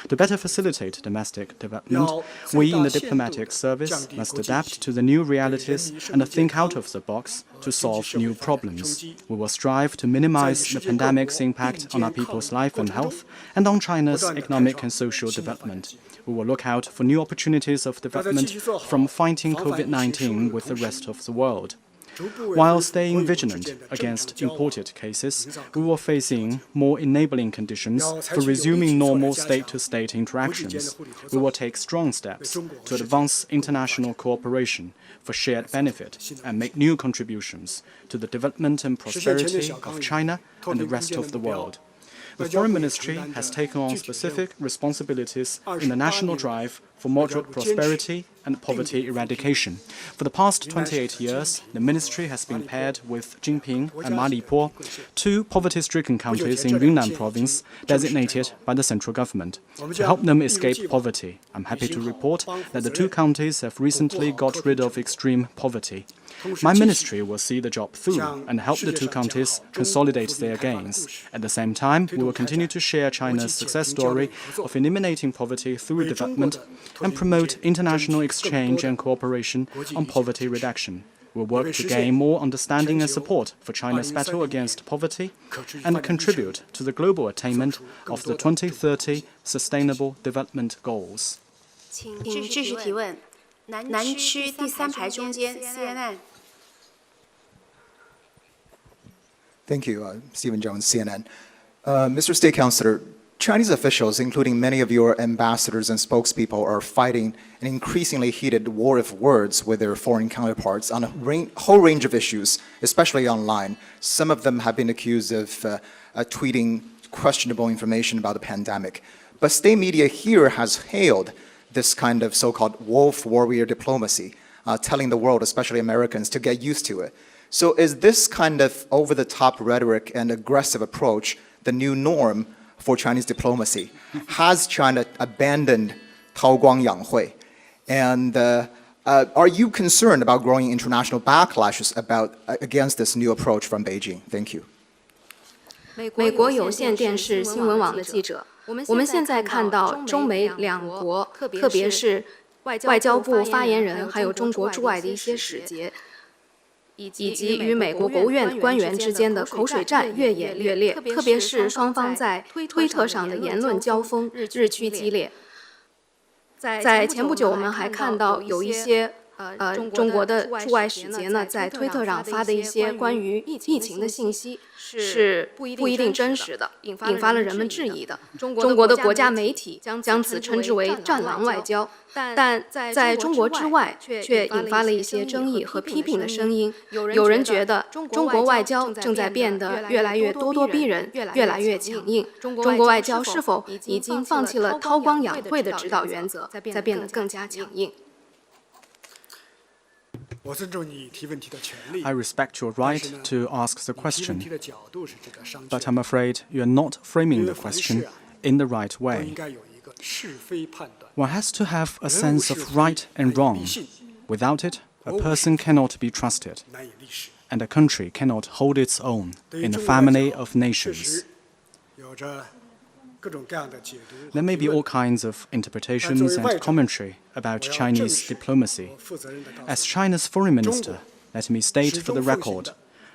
To better facilitate domestic development, we in the diplomatic service must adapt to the new realities and think out of the box to solve new problems. We will strive to minimize the pandemic's impact on our people's life and health and on China's economic and social development. We will look out for new opportunities of development from fighting COVID-19 with the rest of the world. While staying vigilant against imported cases, we will face in more enabling conditions for resuming normal state-to-state interactions. We will take strong steps to advance international cooperation for shared benefit and make new contributions to the development and prosperity of China and the rest of the world. The Foreign Ministry has taken on specific responsibilities in the national drive for moderate prosperity and poverty eradication. For the past 28 years, the ministry has been paired with Jinping and Manipur, two poverty-stricken counties in Yunnan province designated by the central government, to help them escape poverty. I'm happy to report that the two counties have recently got rid of extreme poverty. My ministry will see the job through and help the two counties consolidate their gains. At the same time, we will continue to share China's success story of eliminating poverty through development and promote international exchange and cooperation on poverty reduction. We'll work to gain more understanding and support for China's battle against poverty and contribute to the global attainment of the 2030 Sustainable Development Goals. 请继续提问。南区第3排中间 CNN。 Thank you, Stephen Jones, CNN. Mr. State Councilor, Chinese officials, including many of your ambassadors and spokespeople, are fighting an increasingly heated war of words with their foreign counterparts on a whole range of issues, especially online. Some of them have been accused of tweeting questionable information about the pandemic. But state media here has hailed this kind of so-called wolf warrior diplomacy, telling the world, especially Americans, to get used to it. So is this kind of over-the-top rhetoric and aggressive approach the new norm for Chinese diplomacy? Has China abandoned Taoguang Yanghui? And are you concerned about growing international backlashes against this new approach from Beijing? Thank you. 美国有线电视新闻网的记者，我们现在看到中美两国，特别是外交部发言人，还有中国驻外的一些使节，以及与美国国务院官员之间的口水战越演越烈，特别是双方在推特上的言论交锋日趋激烈。在前不久，我们还看到有一些中国的驻外使节呢，在推特上发的一些关于疫情的信息是不一定真实的，引发了人们质疑的。中国的国家媒体将此称之为“战狼外交”，但在中国之外却引发了一些争议和批评的声音。有人觉得中国外交正在变得越来越咄咄逼人，越来越强硬。中国外交是否已经放弃了韬光养晦的指导原则，在变得更加强硬？ I respect your right to ask the question, but I'm afraid you're not framing the question in the right way. One has to have a sense of right and wrong. Without it, a person cannot be trusted, and a country cannot hold its own in a family of nations. There may be all kinds of interpretations and commentary about Chinese diplomacy. As China's foreign minister, let me state for the record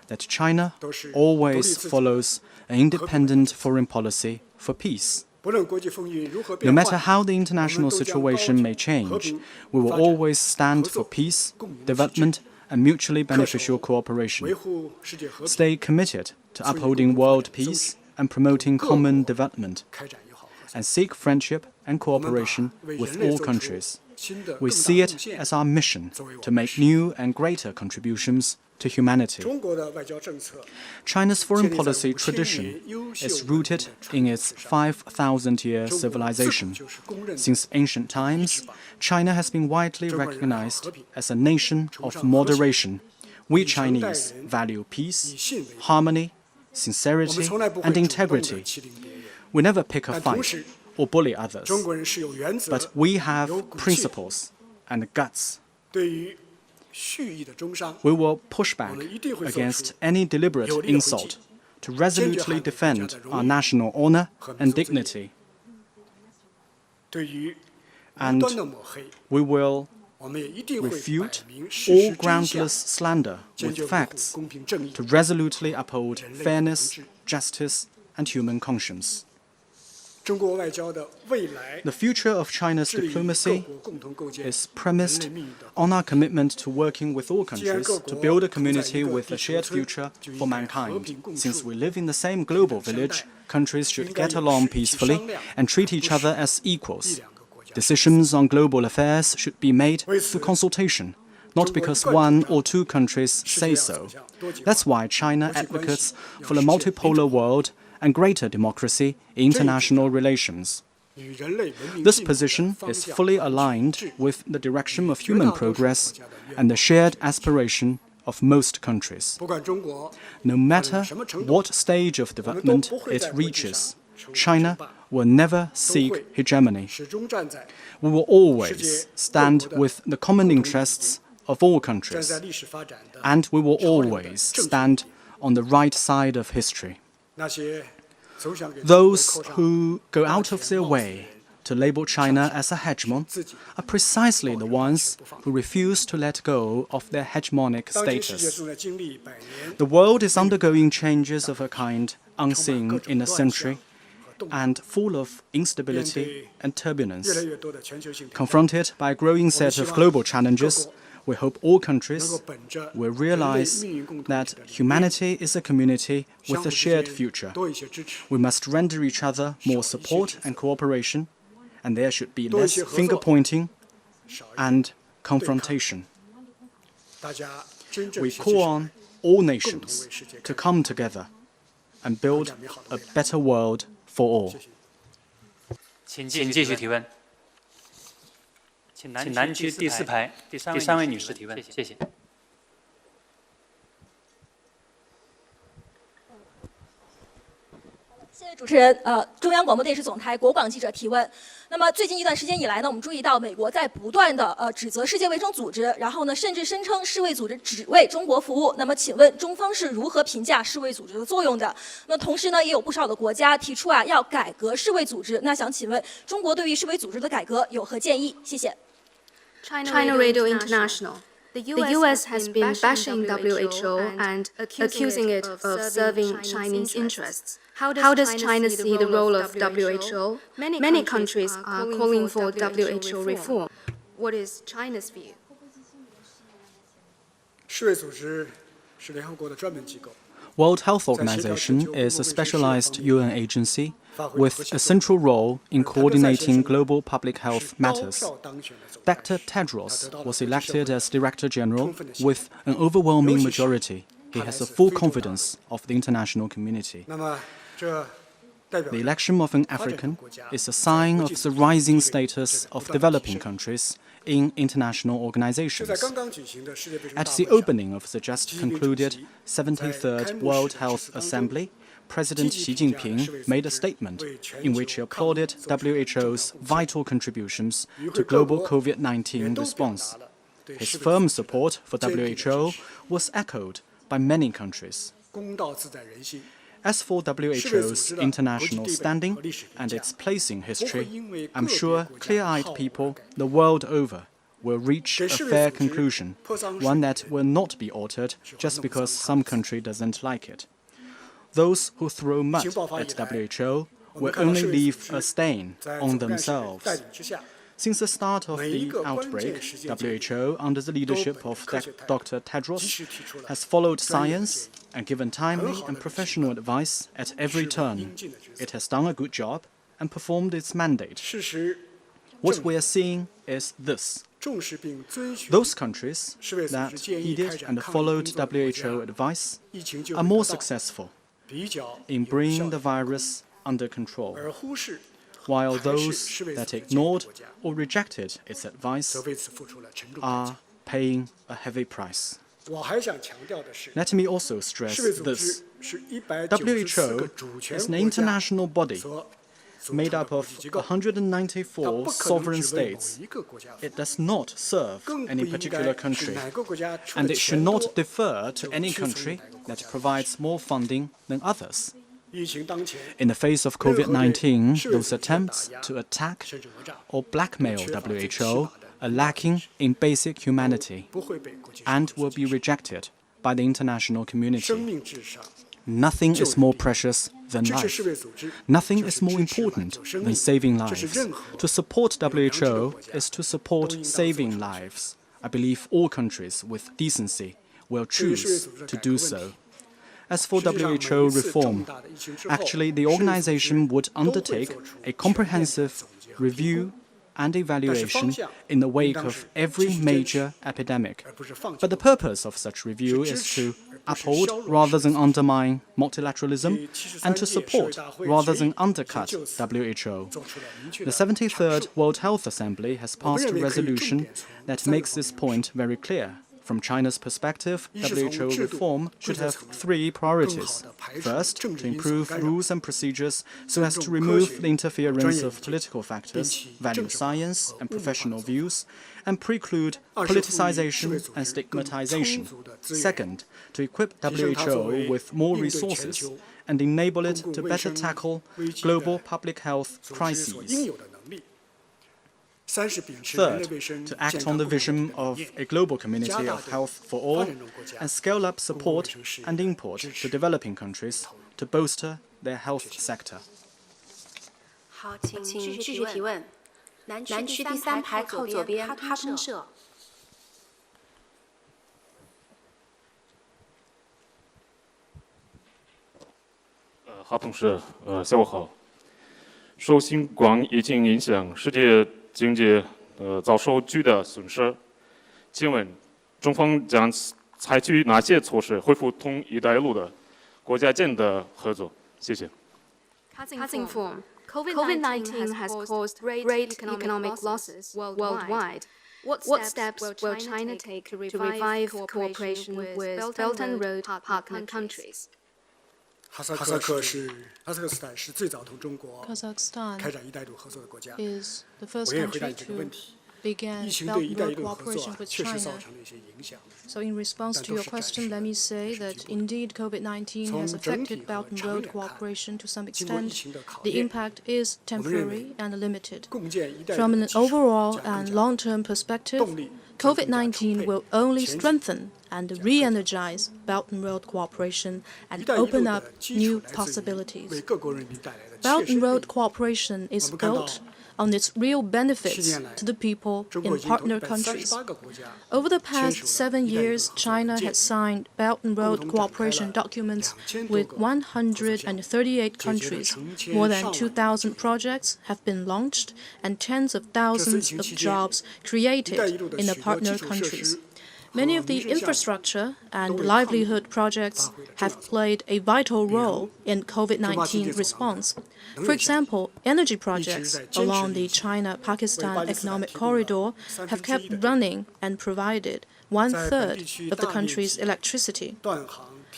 that China always follows an independent foreign policy for peace. No matter how the international situation may change, we will always stand for peace, development, and mutually beneficial cooperation. Stay committed to upholding world peace and promoting common development, and seek friendship and cooperation with all countries. We see it as our mission to make new and greater contributions to humanity. China's foreign policy tradition is rooted in its 5,000-year civilization. Since ancient times, China has been widely recognized as a nation of moderation. We Chinese value peace, harmony, sincerity, and integrity. We never pick a fight or bully others, but we have principles and guts. We will push back against any deliberate insult to resolutely defend our national honor and dignity. And we will refute all groundless slander with facts to resolutely uphold fairness, justice, and human conscience. The future of China's diplomacy is premised on our commitment to working with all countries to build a community with a shared future for mankind. Since we live in the same global village, countries should get along peacefully and treat each other as equals. Decisions on global affairs should be made through consultation, not because one or two countries say so. That's why China advocates for a multipolar world and greater democracy in international relations. This position is fully aligned with the direction of human progress and the shared aspiration of most countries. No matter what stage of development it reaches, China will never seek hegemony. We will always stand with the common interests of all countries, and we will always stand on the right side of history. Those who go out of their way to label China as a hegemon are precisely the ones who refuse to let go of their hegemonic status. The world is undergoing changes of a kind unseen in a century, and full of instability and turbulence. Confronted by a growing set of global challenges, We hope all countries will realize that humanity is a community with a shared future. We must render each other more support and cooperation, and there should be less finger-pointing and confrontation. We call on all nations to come together and build a better world for all. 请继续提问。请南区第4排第3位女士提问，谢谢。谢谢主持人。中央广播电视总台国广记者提问。那么最近一段时间以来呢，我们注意到美国在不断的指责世界卫生组织，然后呢，甚至声称世卫组织只为中国服务。那么请问中方是如何评价世卫组织的作用的？那同时呢，也有不少的国家提出要改革世卫组织。那想请问中国对于世卫组织的改革有何建议？谢谢。China Radio International. The US has been bashing WHO and accusing it of serving Chinese interests. How does China see the role of WHO? Many countries are calling for WHO reform. What is China's view? 世卫组织是联合国的专门机构。 World Health Organization is a specialized UN agency with a central role in coordinating global public health matters. Dr. Tedros was elected as Director General with an overwhelming majority. He has the full confidence of the international community. The election of an African is a sign of the rising status of developing countries in international organizations. At the opening of the just concluded 73rd World Health Assembly, President Xi Jinping made a statement in which he applauded WHO's vital contributions to global COVID-19 response. His firm support for WHO was echoed by many countries. As for WHO's international standing and its place in history, I'm sure clear-eyed people the world over will reach a fair conclusion, one that will not be altered just because some country doesn't like it. Those who throw mud at WHO will only leave a stain on themselves. Since the start of the outbreak, WHO, under the leadership of Dr. Tedros, has followed science and given timely and professional advice at every turn. It has done a good job and performed its mandate. What we are seeing is this. Those countries that heeded and followed WHO advice are more successful in bringing the virus under control, while those that ignored or rejected its advice are paying a heavy price. Let me also stress this. WHO is an international body made up of 194 sovereign states. It does not serve any particular country, and it should not defer to any country that provides more funding than others. In the face of COVID-19, those attempts to attack or blackmail WHO are lacking in basic humanity and will be rejected by the international community. Nothing is more precious than life. Nothing is more important than saving lives. To support WHO is to support saving lives. I believe all countries with decency will choose to do so. As for WHO reform, actually the organization would undertake a comprehensive review and evaluation in the wake of every major epidemic. But the purpose of such review is to uphold rather than undermine multilateralism and to support rather than undercut WHO. The 73rd World Health Assembly has passed a resolution that makes this point very clear. From China's perspective, WHO reform should have three priorities. First, to improve rules and procedures so as to remove the interference of political factors, value science and professional views, and preclude politicization and stigmatization. Second, to equip WHO with more resources and enable it to better tackle global public health crises. Third, to act on the vision of a global community of health for all and scale up support and import to developing countries to bolster their health sector. 好，请继续提问。南区第3排靠左边，哈通社。好同事下午好。受新冠疫情影响，世界经济遭受巨大损失。请问，中方将采取哪些措施恢复同“一带一路”的国家间的合作？谢谢。Housing form. COVID-19 has caused great economic losses worldwide. What steps will China take to revive cooperation with Belt and Road partner countries? 哈萨克斯坦是最早同中国开展“一带一路”合作的国家。我愿意回答你这个问题。疫情对“一带一路”合作确实造成了一些影响。 So in response to your question, let me say that indeed COVID-19 has affected Belt and Road cooperation to some extent. The impact is temporary and limited. From an overall and long-term perspective, COVID-19 will only strengthen and re-energize Belt and Road cooperation and open up new possibilities. Belt and Road cooperation is built on its real benefits to the people in partner countries. Over the past 7 years, China has signed Belt and Road cooperation documents with 138 countries. More than 2,000 projects have been launched and tens of thousands of jobs created in the partner countries. Many of the infrastructure and livelihood projects have played a vital role in COVID-19 response. For example, energy projects along the China-Pakistan economic corridor have kept running and provided 1/3 of the country's electricity.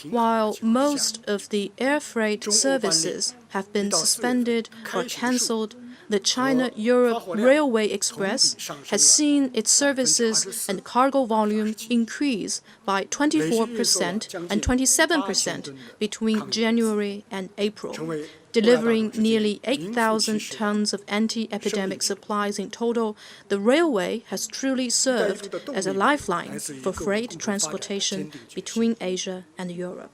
While most of the air freight services have been suspended or cancelled, the China-Europe Railway Express has seen its services and cargo volume increase by 24% and 27% between January and April, delivering nearly 8,000 tons of anti-epidemic supplies in total. The railway has truly served as a lifeline for freight transportation between Asia and Europe.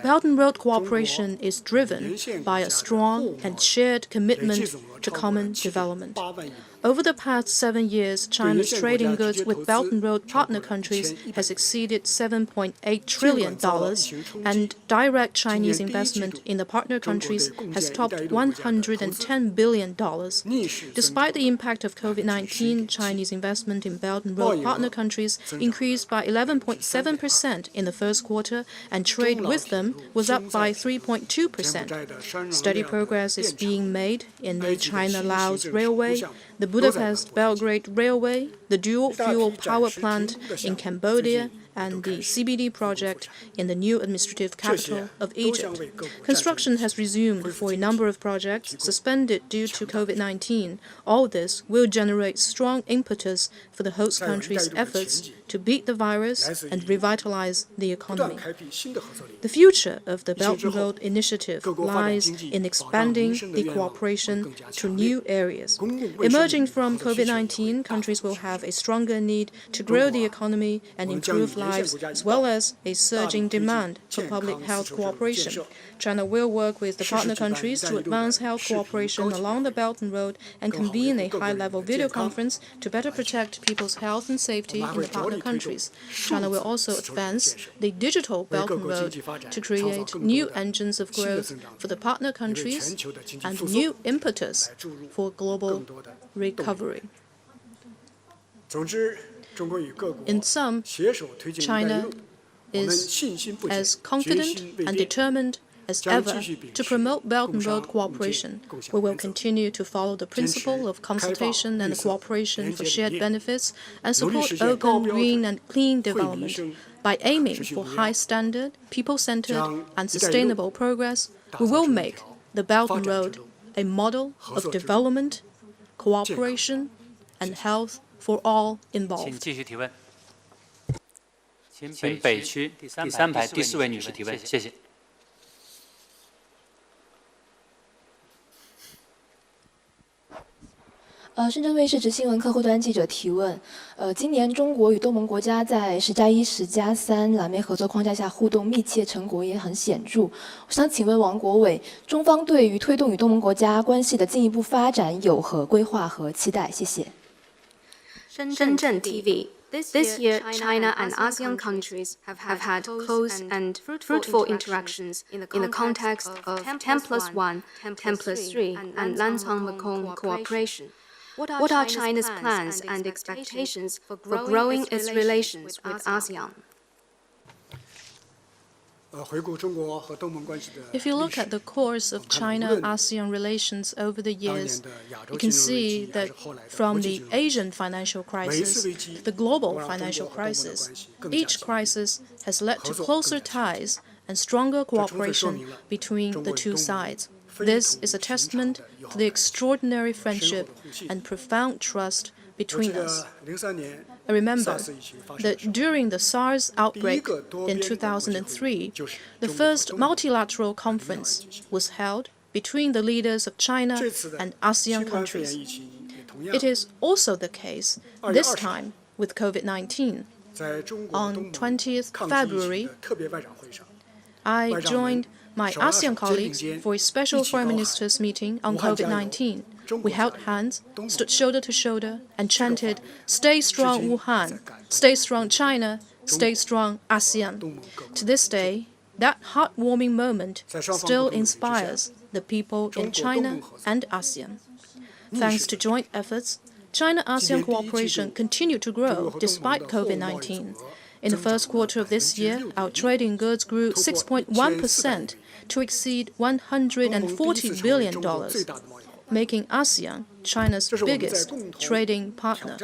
Belt and Road cooperation is driven by a strong and shared commitment to common development. Over the past 7 years, China's trade in goods with Belt and Road partner countries has exceeded $7.8 trillion, and direct Chinese investment in the partner countries has topped $110 billion. Despite the impact of COVID-19, Chinese investment in Belt and Road partner countries increased by 11.7% in the first quarter, and trade with them was up by 3.2%. Steady progress is being made in the China-Laos Railway, the Budapest-Belgrade Railway, the dual-fuel power plant in Cambodia, and the CBD project in the new administrative capital of Egypt. Construction has resumed for a number of projects suspended due to COVID-19. All this will generate strong impetus for the host country's efforts to beat the virus and revitalize the economy. The future of the Belt and Road Initiative lies in expanding the cooperation to new areas. Emerging from COVID-19, countries will have a stronger need to grow the economy and improve lives, as well as a surging demand for public health cooperation. China will work with the partner countries to advance health cooperation along the Belt and Road and convene a high-level video conference to better protect people's health and safety in the partner countries. China will also advance the digital Belt and Road to create new engines of growth for the partner countries and new impetus for global recovery. In sum, China is as confident and determined as ever to promote Belt and Road cooperation. We will continue to follow the principle of consultation and cooperation for shared benefits and support open, green, and clean development. By aiming for high standard, people-centered, and sustainable progress, we will make the Belt and Road a model of development, cooperation, and health for all involved. 请继续提问。请北区第三排第4位女士提问，谢谢。深圳卫视执新闻客户端记者提问：今年中国与东盟国家在10+1、10+3蓝莓合作框架下互动密切，成果也很显著。我想请问王国伟，中方对于推动与东盟国家关系的进一步发展有何规划和期待？谢谢。深圳 TV. This year, China and ASEAN countries have had close and fruitful interactions in the context of 10+1, 10+3, and Lancang Mekong cooperation. What are China's plans and expectations for growing its relations with ASEAN? If you look at the course of China-ASEAN relations over the years, you can see that from the Asian financial crisis to the global financial crisis, each crisis has led to closer ties and stronger cooperation between the two sides. This is a testament to the extraordinary friendship and profound trust between us. I remember that during the SARS outbreak in 2003, the first multilateral conference was held between the leaders of China and ASEAN countries. It is also the case this time with COVID-19. On 20th February, I joined my ASEAN colleagues for a special foreign ministers meeting on COVID-19. We held hands, stood shoulder to shoulder, and chanted, "Stay strong, Wuhan! Stay strong, China! Stay strong, ASEAN!" To this day, that heartwarming moment still inspires the people in China and ASEAN. Thanks to joint efforts, China-ASEAN cooperation continued to grow despite COVID-19. In the first quarter of this year, our trade in goods grew 6.1% to exceed $140 billion, making ASEAN China's biggest trading partner.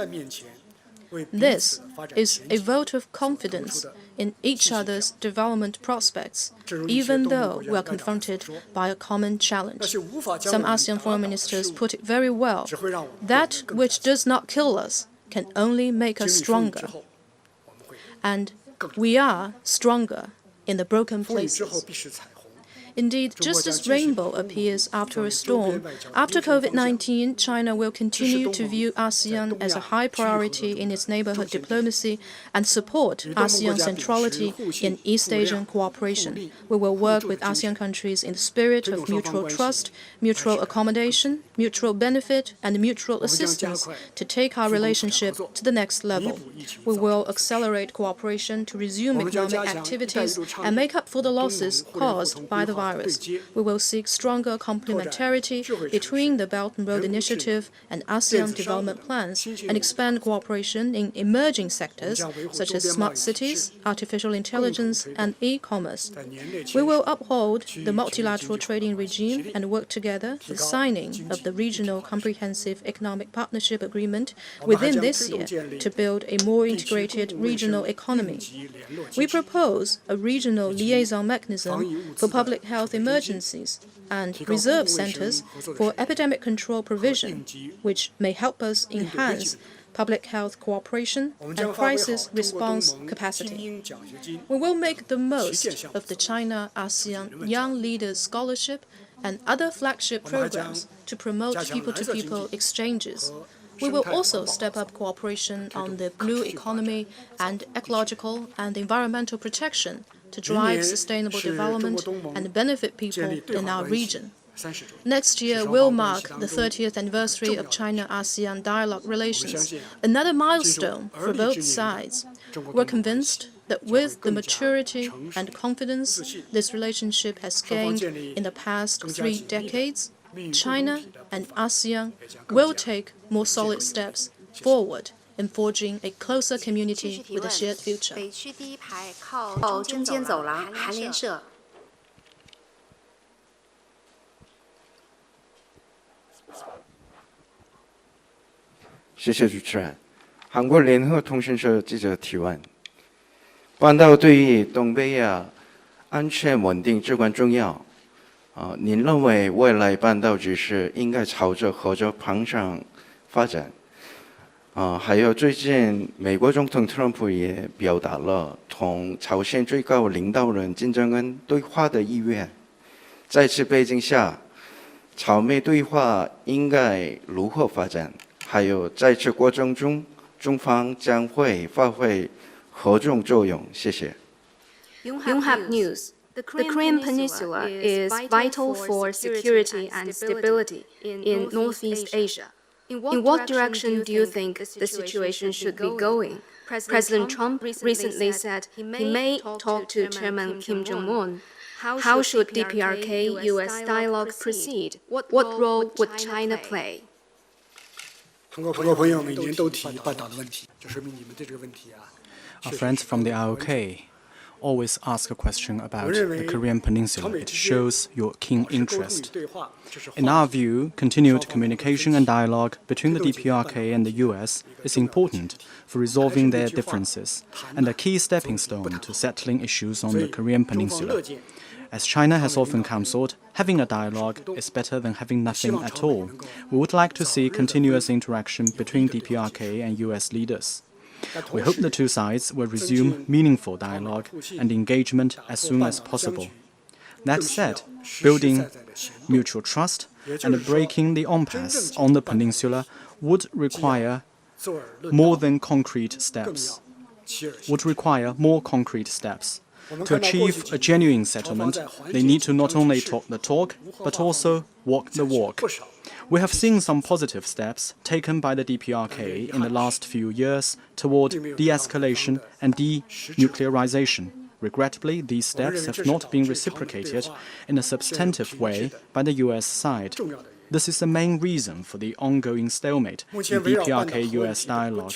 This is a vote of confidence in each other's development prospects, even though we are confronted by a common challenge. Some ASEAN foreign ministers put it very well. That which does not kill us can only make us stronger. And we are stronger in the broken places. Indeed, just as rainbow appears after a storm, after COVID-19, China will continue to view ASEAN as a high priority in its neighborhood diplomacy and support ASEAN centrality in East Asian cooperation. We will work with ASEAN countries in the spirit of mutual trust, mutual accommodation, mutual benefit, and mutual assistance to take our relationship to the next level. We will accelerate cooperation to resume economic activities and make up for the losses caused by the virus. We will seek stronger complementarity between the Belt and Road Initiative and ASEAN development plans and expand cooperation in emerging sectors such as smart cities, artificial intelligence, and e-commerce. We will uphold the multilateral trading regime and work together for the signing of the Regional Comprehensive Economic Partnership Agreement within this year to build a more integrated regional economy. We propose a regional liaison mechanism for public health emergencies and reserve centers for epidemic control provision, which may help us enhance public health cooperation and crisis response capacity. We will make the most of the China-ASEAN Young Leaders Scholarship and other flagship programs to promote people-to-people exchanges. We will also step up cooperation on the blue economy and ecological and environmental protection to drive sustainable development and benefit people in our region. Next year will mark the 30th anniversary of China-ASEAN dialogue relations, another milestone for both sides. We're convinced that with the maturity and confidence this relationship has gained in the past 3 decades, China and ASEAN will take more solid steps forward in forging a closer community with a shared future. 北区第1排靠中间走廊，韩联社。谢谢主持人。韩国联合通讯社记者提问：半岛对于东北亚安全稳定至关重要。您认为未来半岛局势应该朝着何种方向发展？还有最近美国总统特朗普也表达了同朝鲜最高领导人金正恩对话的意愿。在此背景下，朝美对话应该如何发展？还有在此过程中，中方将会发挥何种作用？谢谢。Yonhap News. The Korean Peninsula is vital for security and stability in Northeast Asia. In what direction do you think the situation should be going? President Trump recently said he may talk to Chairman Kim Jong-un. How should DPRK-US dialogue proceed? What role would China play? 中国朋友每年都提半岛的问题，就说明你们对这个问题啊。 Our friends from the IOK always ask a question about the Korean Peninsula. It shows your keen interest. In our view, continued communication and dialogue between the DPRK and the US is important for resolving their differences and a key stepping stone to settling issues on the Korean Peninsula. As China has often counseled, having a dialogue is better than having nothing at all. We would like to see continuous interaction between DPRK and US leaders. We hope the two sides will resume meaningful dialogue and engagement as soon as possible. That said, building mutual trust and breaking the impasse on the peninsula would require more concrete steps. To achieve a genuine settlement, they need to not only talk the talk, but also walk the walk. We have seen some positive steps taken by the DPRK in the last few years toward de-escalation and denuclearization. Regrettably, these steps have not been reciprocated in a substantive way by the US side. This is the main reason for the ongoing stalemate in DPRK-US dialogue.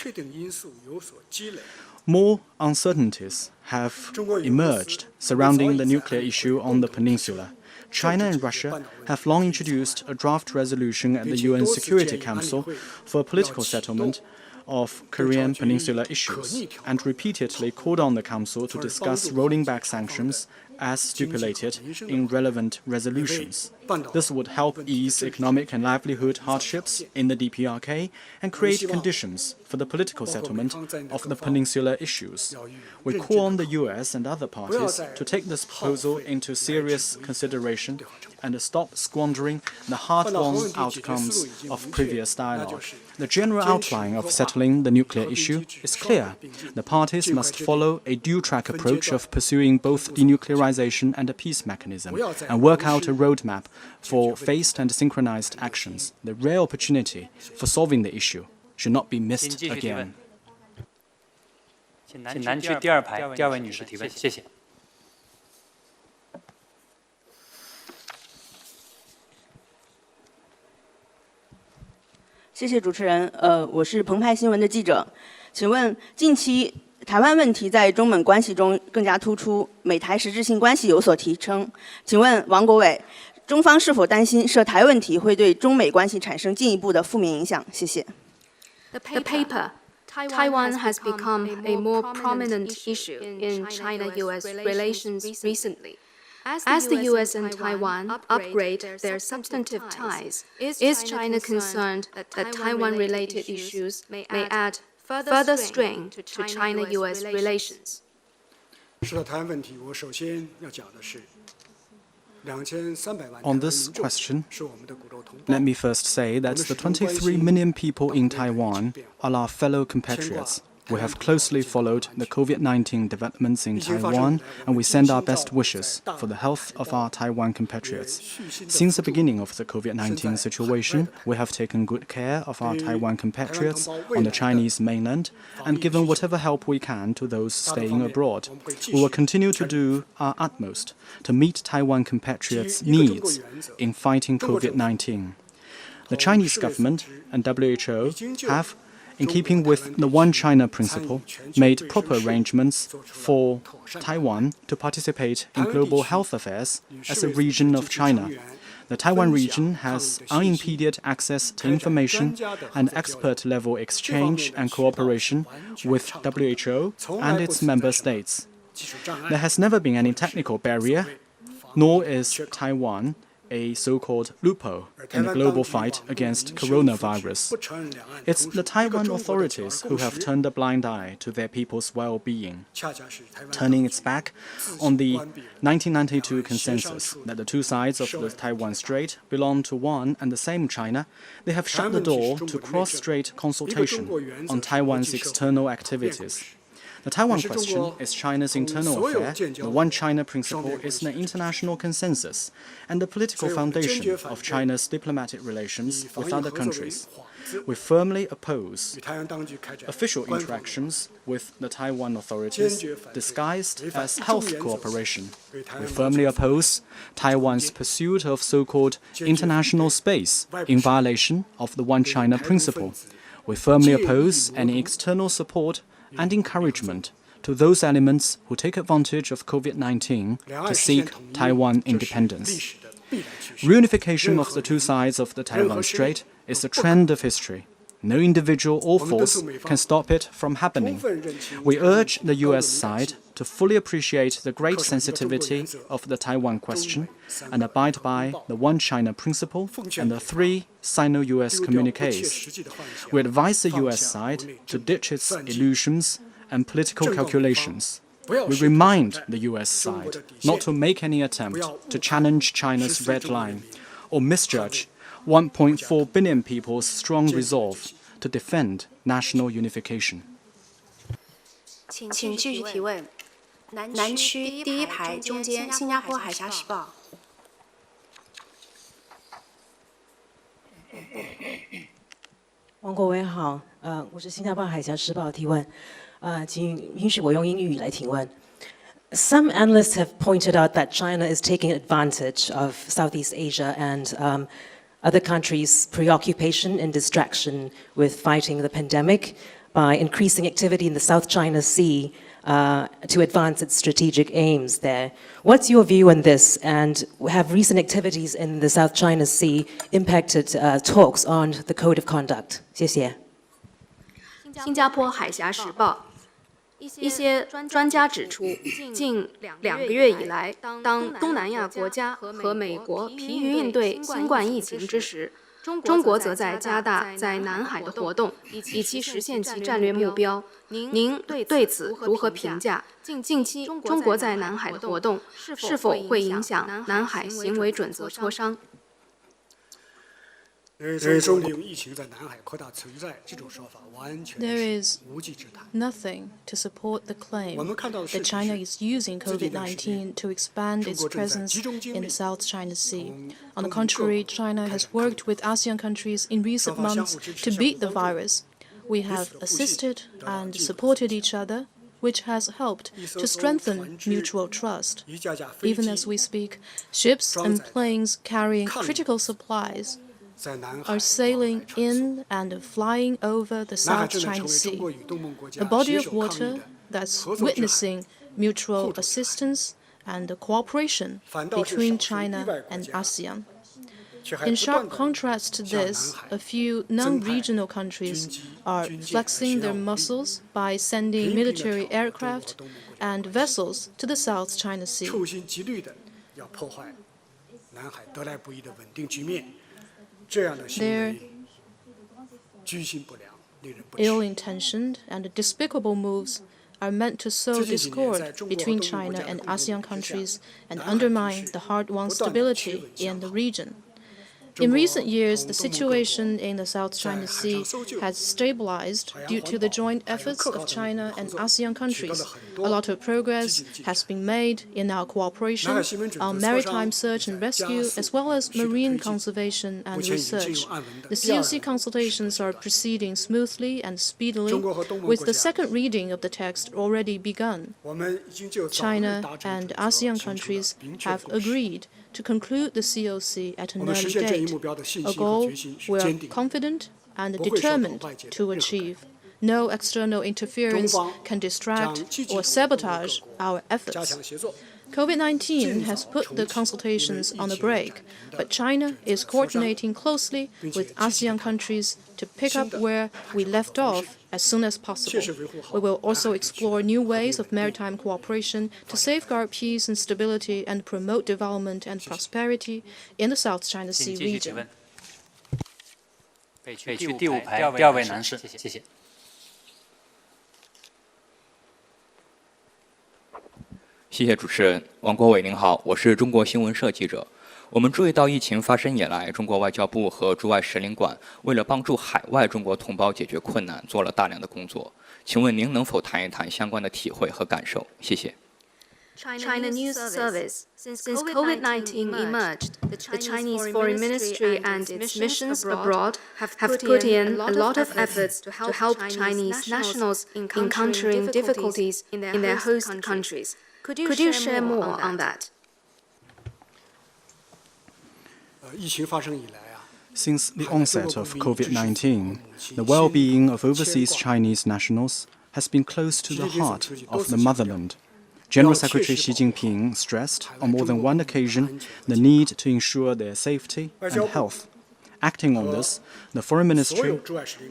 More uncertainties have emerged surrounding the nuclear issue on the peninsula. China and Russia have long introduced a draft resolution at the UN Security Council for a political settlement of Korean Peninsula issues and repeatedly called on the Council to discuss rolling back sanctions as stipulated in relevant resolutions. This would help ease economic and livelihood hardships in the DPRK and create conditions for the political settlement of the peninsula issues. We call on the US and other parties to take this proposal into serious consideration and stop squandering the hard-won outcomes of previous dialogue. The general outline of settling the nuclear issue is clear. The parties must follow a dual-track approach of pursuing both denuclearization and a peace mechanism, and work out a roadmap for phased and synchronized actions. The rare opportunity for solving the issue should not be missed again. 请南区第二排第二位女士提问，谢谢。谢谢主持人。我是澎湃新闻的记者。请问，近期台湾问题在中美关系中更加突出，美台实质性关系有所提升。请问王国伟，中方是否担心涉台问题会对中美关系产生进一步的负面影响？谢谢。The paper, Taiwan has become a more prominent issue in China-US relations recently. As the US and Taiwan upgrade their substantive ties, is China concerned that Taiwan-related issues may add further strain to China-US relations? 说到台湾问题，我首先要讲的是2300万 On this question, let me first say that the 23 million people in Taiwan are our fellow compatriots. We have closely followed the COVID-19 developments in Taiwan, and we send our best wishes for the health of our Taiwan compatriots. Since the beginning of the COVID-19 situation, we have taken good care of our Taiwan compatriots on the Chinese mainland and given whatever help we can to those staying abroad. We will continue to do our utmost to meet Taiwan compatriots' needs in fighting COVID-19. The Chinese government and WHO have, in keeping with the One China principle, made proper arrangements for Taiwan to participate in global health affairs as a region of China. The Taiwan region has unimpeded access to information and expert-level exchange and cooperation with WHO and its member states. There has never been any technical barrier, nor is Taiwan a so-called loophole in the global fight against coronavirus. It's the Taiwan authorities who have turned a blind eye to their people's well-being, turning its back on the 1992 consensus that the two sides of the Taiwan Strait belong to one and the same China. They have shut the door to cross-strait consultation on Taiwan's external activities. The Taiwan question is China's internal affair, the One China principle is an international consensus, and the political foundation of China's diplomatic relations with other countries. We firmly oppose official interactions with the Taiwan authorities disguised as health cooperation. We firmly oppose Taiwan's pursuit of so-called international space in violation of the One China principle. We firmly oppose any external support and encouragement to those elements who take advantage of COVID-19 to seek Taiwan independence. Reunification of the two sides of the Taiwan Strait is a trend of history. No individual or force can stop it from happening. We urge the U.S. side to fully appreciate the great sensitivity of the Taiwan question and abide by the One China principle and the 3 Sino-U.S. communiques. We advise the U.S. side to ditch its illusions and political calculations. We remind the U.S. side not to make any attempt to challenge China's red line or misjudge 1.4 billion people's strong resolve to defend national unification. 请继续提问。南区第一排中间，新加坡海峡时报。王国维好，我是新加坡海峡时报提问，请允许我用英语来提问。Some analysts have pointed out that China is taking advantage of Southeast Asia and other countries' preoccupation and distraction with fighting the pandemic by increasing activity in the South China Sea to advance its strategic aims there. What's your view on this, and have recent activities in the South China Sea impacted talks on the Code of Conduct? 谢谢。新加坡海峡时报。一些专家指出，近2个月以来，当东南亚国家和美国疲于应对新冠疫情之时，中国则在加大在南海的活动，以期实现其战略目标。您对此如何评价？近期中国在南海的活动是否会影响南海行为准则磋商？中国用疫情在南海扩大存在这种说法完全是无稽之谈。Nothing to support the claim that China is using COVID-19 to expand its presence in the South China Sea. On the contrary, China has worked with ASEAN countries in recent months to beat the virus. We have assisted and supported each other, which has helped to strengthen mutual trust. Even as we speak, ships and planes carrying critical supplies are sailing in and flying over the South China Sea, a body of water that's witnessing mutual assistance and cooperation between China and ASEAN. In sharp contrast to this, a few non-regional countries are flexing their muscles by sending military aircraft and vessels to the South China Sea. Their ill-intentioned and despicable moves are meant to sow discord between China and ASEAN countries and undermine the hard-won stability in the region. In recent years, the situation in the South China Sea has stabilized due to the joint efforts of China and ASEAN countries. A lot of progress has been made in our cooperation on maritime search and rescue, as well as marine conservation and research. The COC consultations are proceeding smoothly and speedily, with the second reading of the text already begun. China and ASEAN countries have agreed to conclude the COC at an early date, a goal we are confident and determined to achieve. No external interference can distract or sabotage our efforts. COVID-19 has put the consultations on a break, but China is coordinating closely with ASEAN countries to pick up where we left off as soon as possible. We will also explore new ways of maritime cooperation to safeguard peace and stability and promote development and prosperity in the South China Sea region. 北区第5排第2位男士，谢谢。谢谢主持人，王国伟您好，我是中国新闻社记者。我们注意到疫情发生以来，中国外交部和驻外使领馆为了帮助海外中国同胞解决困难，做了大量的工作。请问您能否谈一谈相关的体会和感受？谢谢。China News Service. Since COVID-19 emerged, the Chinese Foreign Ministry and its missions abroad have put in a lot of efforts to help Chinese nationals encountering difficulties in their host countries. Could you share more on that? Since the onset of COVID-19, the well-being of overseas Chinese nationals has been close to the heart of the motherland. General Secretary Xi Jinping stressed on more than one occasion the need to ensure their safety and health. Acting on this, the Foreign Ministry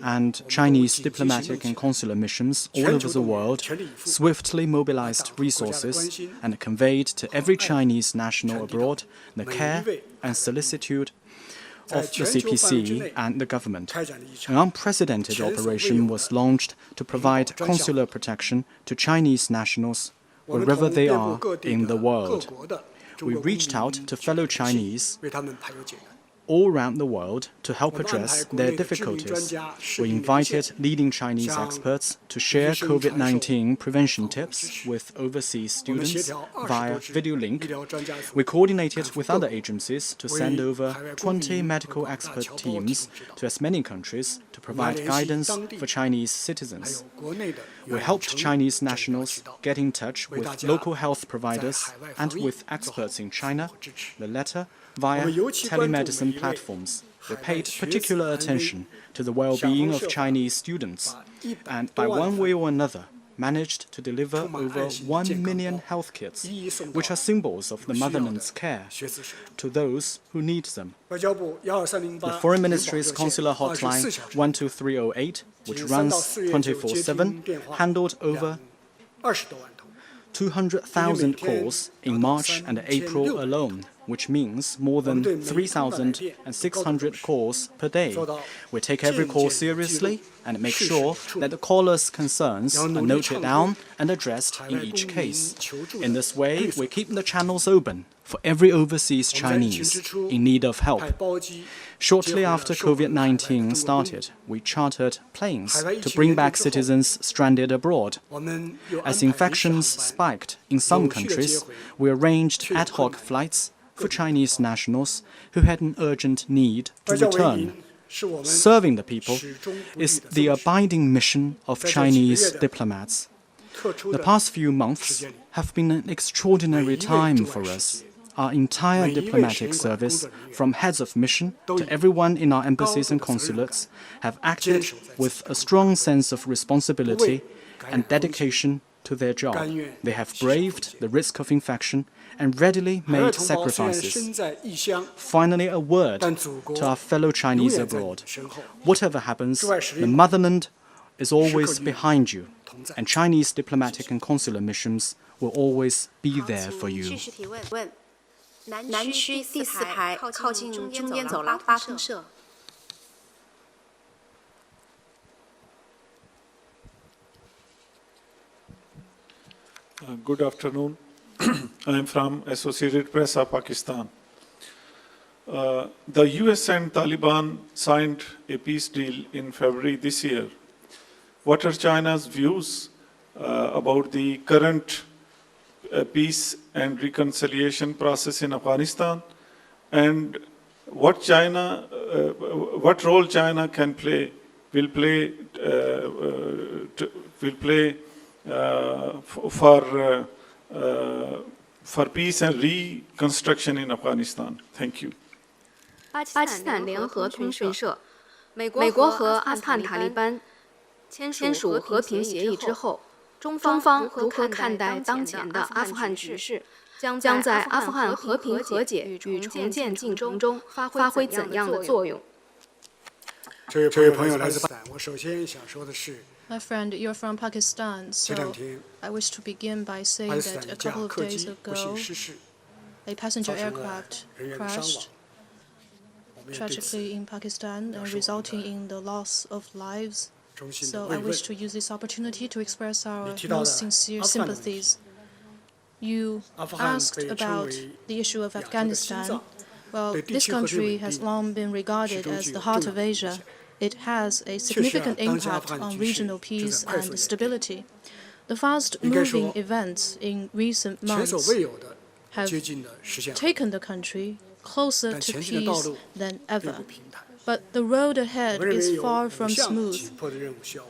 and Chinese diplomatic and consular missions all over the world swiftly mobilized resources and conveyed to every Chinese national abroad the care and solicitude of the CPC and the government. An unprecedented operation was launched to provide consular protection to Chinese nationals wherever they are in the world. We reached out to fellow Chinese all around the world to help address their difficulties. We invited leading Chinese experts to share COVID-19 prevention tips with overseas students via video link. We coordinated with other agencies to send over 20 medical expert teams to as many countries to provide guidance for Chinese citizens. We helped Chinese nationals get in touch with local health providers and with experts in China, the latter via telemedicine platforms. We paid particular attention to the well-being of Chinese students, and by one way or another, managed to deliver over 1 million health kits, which are symbols of the motherland's care, to those who need them. The Foreign Ministry's consular hotline 12308, which runs 24/7, handled over 200,000 calls in March and April alone, which means more than 3,600 calls per day. We take every call seriously and make sure that the caller's concerns are noted down and addressed in each case. In this way, we keep the channels open for every overseas Chinese in need of help. Shortly after COVID-19 started, we chartered planes to bring back citizens stranded abroad. As infections spiked in some countries, we arranged ad hoc flights for Chinese nationals who had an urgent need to return. Serving the people is the abiding mission of Chinese diplomats. The past few months have been an extraordinary time for us. Our entire diplomatic service, from heads of mission to everyone in our embassies and consulates, have acted with a strong sense of responsibility and dedication to their job. They have braved the risk of infection and readily made sacrifices. Finally, a word to our fellow Chinese abroad. Whatever happens, the motherland is always behind you, and Chinese diplomatic and consular missions will always be there for you. 南区第4排，靠近中间走廊8通社。Good afternoon. I am from Associated Press of Pakistan. The US and Taliban signed a peace deal in February this year. What are China's views about the current peace and reconciliation process in Afghanistan, and what role China will play for peace and reconstruction in Afghanistan? Thank you. 巴基斯坦联合通讯社，美国和阿富汗塔利班签署和平协议之后，中方如何看待当前的阿富汗局势？将在阿富汗和平和解与重建进程中发挥怎样的作用？这位朋友来自巴基斯坦，我首先想说的是。 My friend, you're from Pakistan, so I wish to begin by saying that a couple of days ago, a passenger aircraft crashed tragically in Pakistan, resulting in the loss of lives. So I wish to use this opportunity to express our most sincere sympathies. You asked about the issue of Afghanistan. Well, this country has long been regarded as the heart of Asia. It has a significant impact on regional peace and stability. The fast-moving events in recent months have taken the country closer to peace than ever. But the road ahead is far from smooth.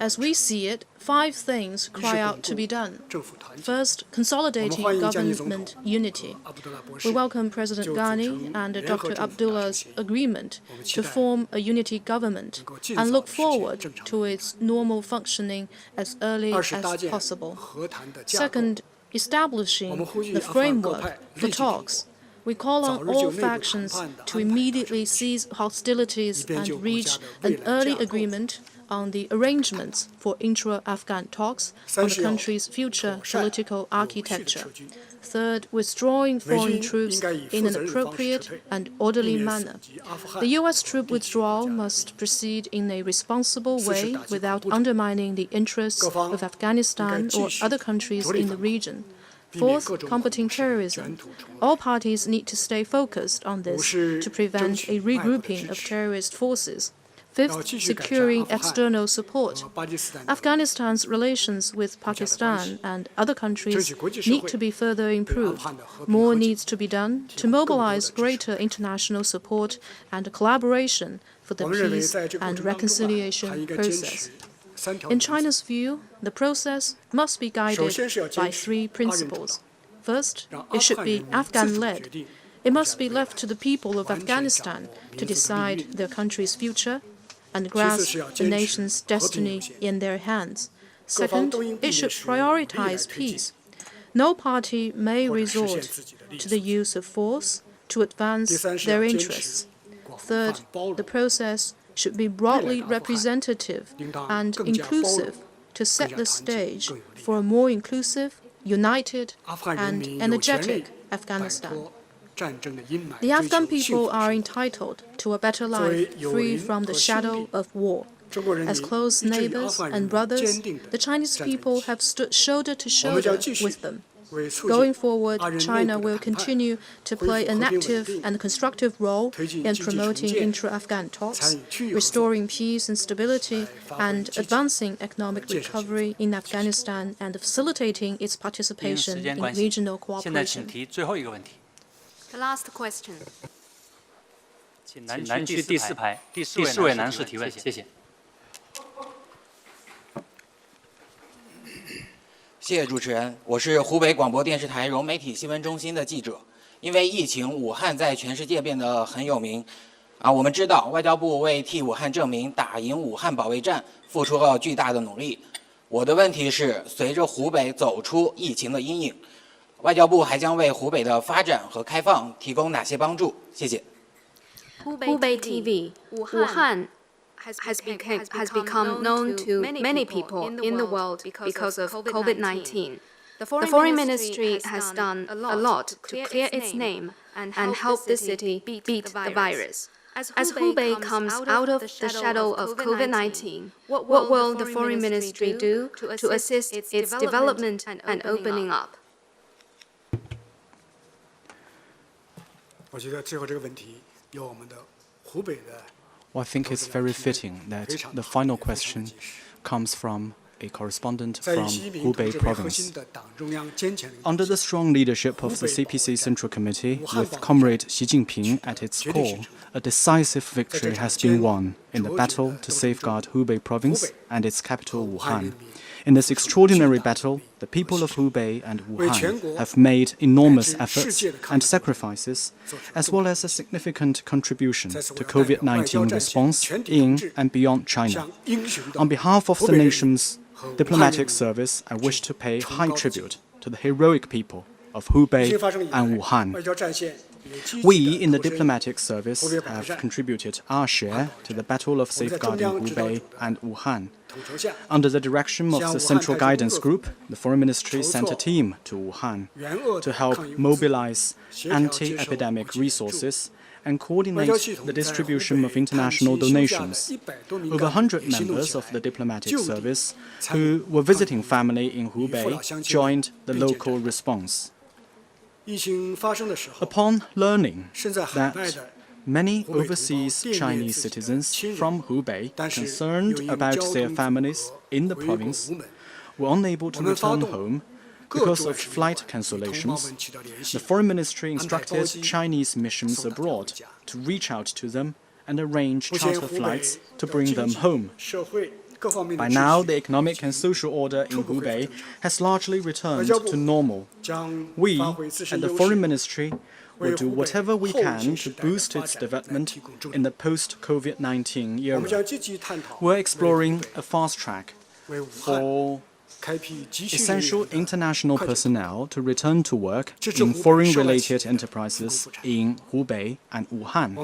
As we see it, 5 things cry out to be done. First, consolidating government unity. We welcome President Ghani and Dr. Abdullah's agreement to form a unity government and look forward to its normal functioning as early as possible. Second, establishing the framework for talks. We call on all factions to immediately cease hostilities and reach an early agreement on the arrangements for intra-Afghan talks on the country's future political architecture. Third, withdrawing foreign troops in an appropriate and orderly manner. The U.S. troop withdrawal must proceed in a responsible way without undermining the interests of Afghanistan or other countries in the region. Fourth, combating terrorism. All parties need to stay focused on this to prevent a regrouping of terrorist forces. Fifth, securing external support. Afghanistan's relations with Pakistan and other countries need to be further improved. More needs to be done to mobilize greater international support and collaboration for the peace and reconciliation process. In China's view, the process must be guided by 3 principles. First, it should be Afghan-led. It must be left to the people of Afghanistan to decide their country's future and grasp the nation's destiny in their hands. Second, it should prioritize peace. No party may resort to the use of force to advance their interests. Third, the process should be broadly representative and inclusive to set the stage for a more inclusive, united, and energetic Afghanistan. The Afghan people are entitled to a better life free from the shadow of war. As close neighbors and brothers, the Chinese people have stood shoulder to shoulder with them. Going forward, China will continue to play an active and constructive role in promoting intra-Afghan talks, restoring peace and stability, and advancing economic recovery in Afghanistan and facilitating its participation in regional cooperation. The last question. 请南区第4排第4位男士提问，谢谢。谢谢主持人，我是湖北广播电视台融媒体新闻中心的记者。因为疫情，武汉在全世界变得很有名。我们知道外交部为替武汉证明打赢武汉保卫战付出了巨大的努力。我的问题是，随着湖北走出疫情的阴影，外交部还将为湖北的发展和开放提供哪些帮助？谢谢。Hubei TV, Wuhan has become known to many people in the world because of COVID-19. The Foreign Ministry has done a lot to clear its name and help the city beat the virus. As Hubei comes out of the shadow of COVID-19, what will the Foreign Ministry do to assist its development and opening up? 我觉得最后这个问题由我们的湖北的。 Well, I think it's very fitting that the final question comes from a correspondent from Hubei province. Under the strong leadership of the CPC Central Committee, with Comrade Xi Jinping at its core, a decisive victory has been won in the battle to safeguard Hubei province and its capital Wuhan. In this extraordinary battle, the people of Hubei and Wuhan have made enormous efforts and sacrifices, as well as a significant contribution to COVID-19 response in and beyond China. On behalf of the nation's diplomatic service, I wish to pay high tribute to the heroic people of Hubei and Wuhan. We in the diplomatic service have contributed our share to the battle of safeguarding Hubei and Wuhan. Under the direction of the Central Guidance Group, the Foreign Ministry sent a team to Wuhan to help mobilize anti-epidemic resources and coordinate the distribution of international donations. Over 100 members of the diplomatic service who were visiting family in Hubei joined the local response. Upon learning that Many overseas Chinese citizens from Hubei concerned about their families in the province were unable to return home because of flight cancellations. The Foreign Ministry instructed Chinese missions abroad to reach out to them and arrange charter flights to bring them home. By now, the economic and social order in Hubei has largely returned to normal. We, at the Foreign Ministry, will do whatever we can to boost its development in the post-COVID-19 era. We're exploring a fast track for essential international personnel to return to work in foreign-related enterprises in Hubei and Wuhan.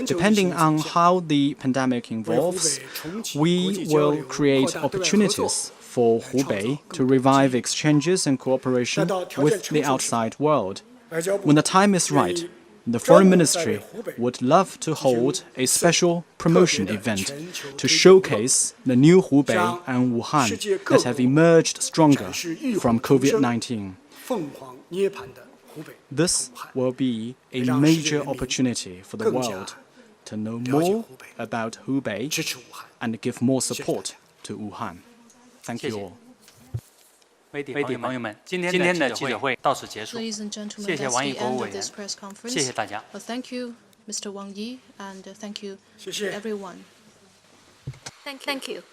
Depending on how the pandemic evolves, we will create opportunities for Hubei to revive exchanges and cooperation with the outside world. When the time is right, the Foreign Ministry would love to hold a special promotion event to showcase the new Hubei and Wuhan that have emerged stronger from COVID-19. This will be a major opportunity for the world to know more about Hubei and give more support to Wuhan. Thank you all. 媒体朋友们，今天的记者会到此结束。谢谢王毅国务委员，谢谢大家。Thank you, Mr. Wang Yi, and thank you to everyone. Thank you.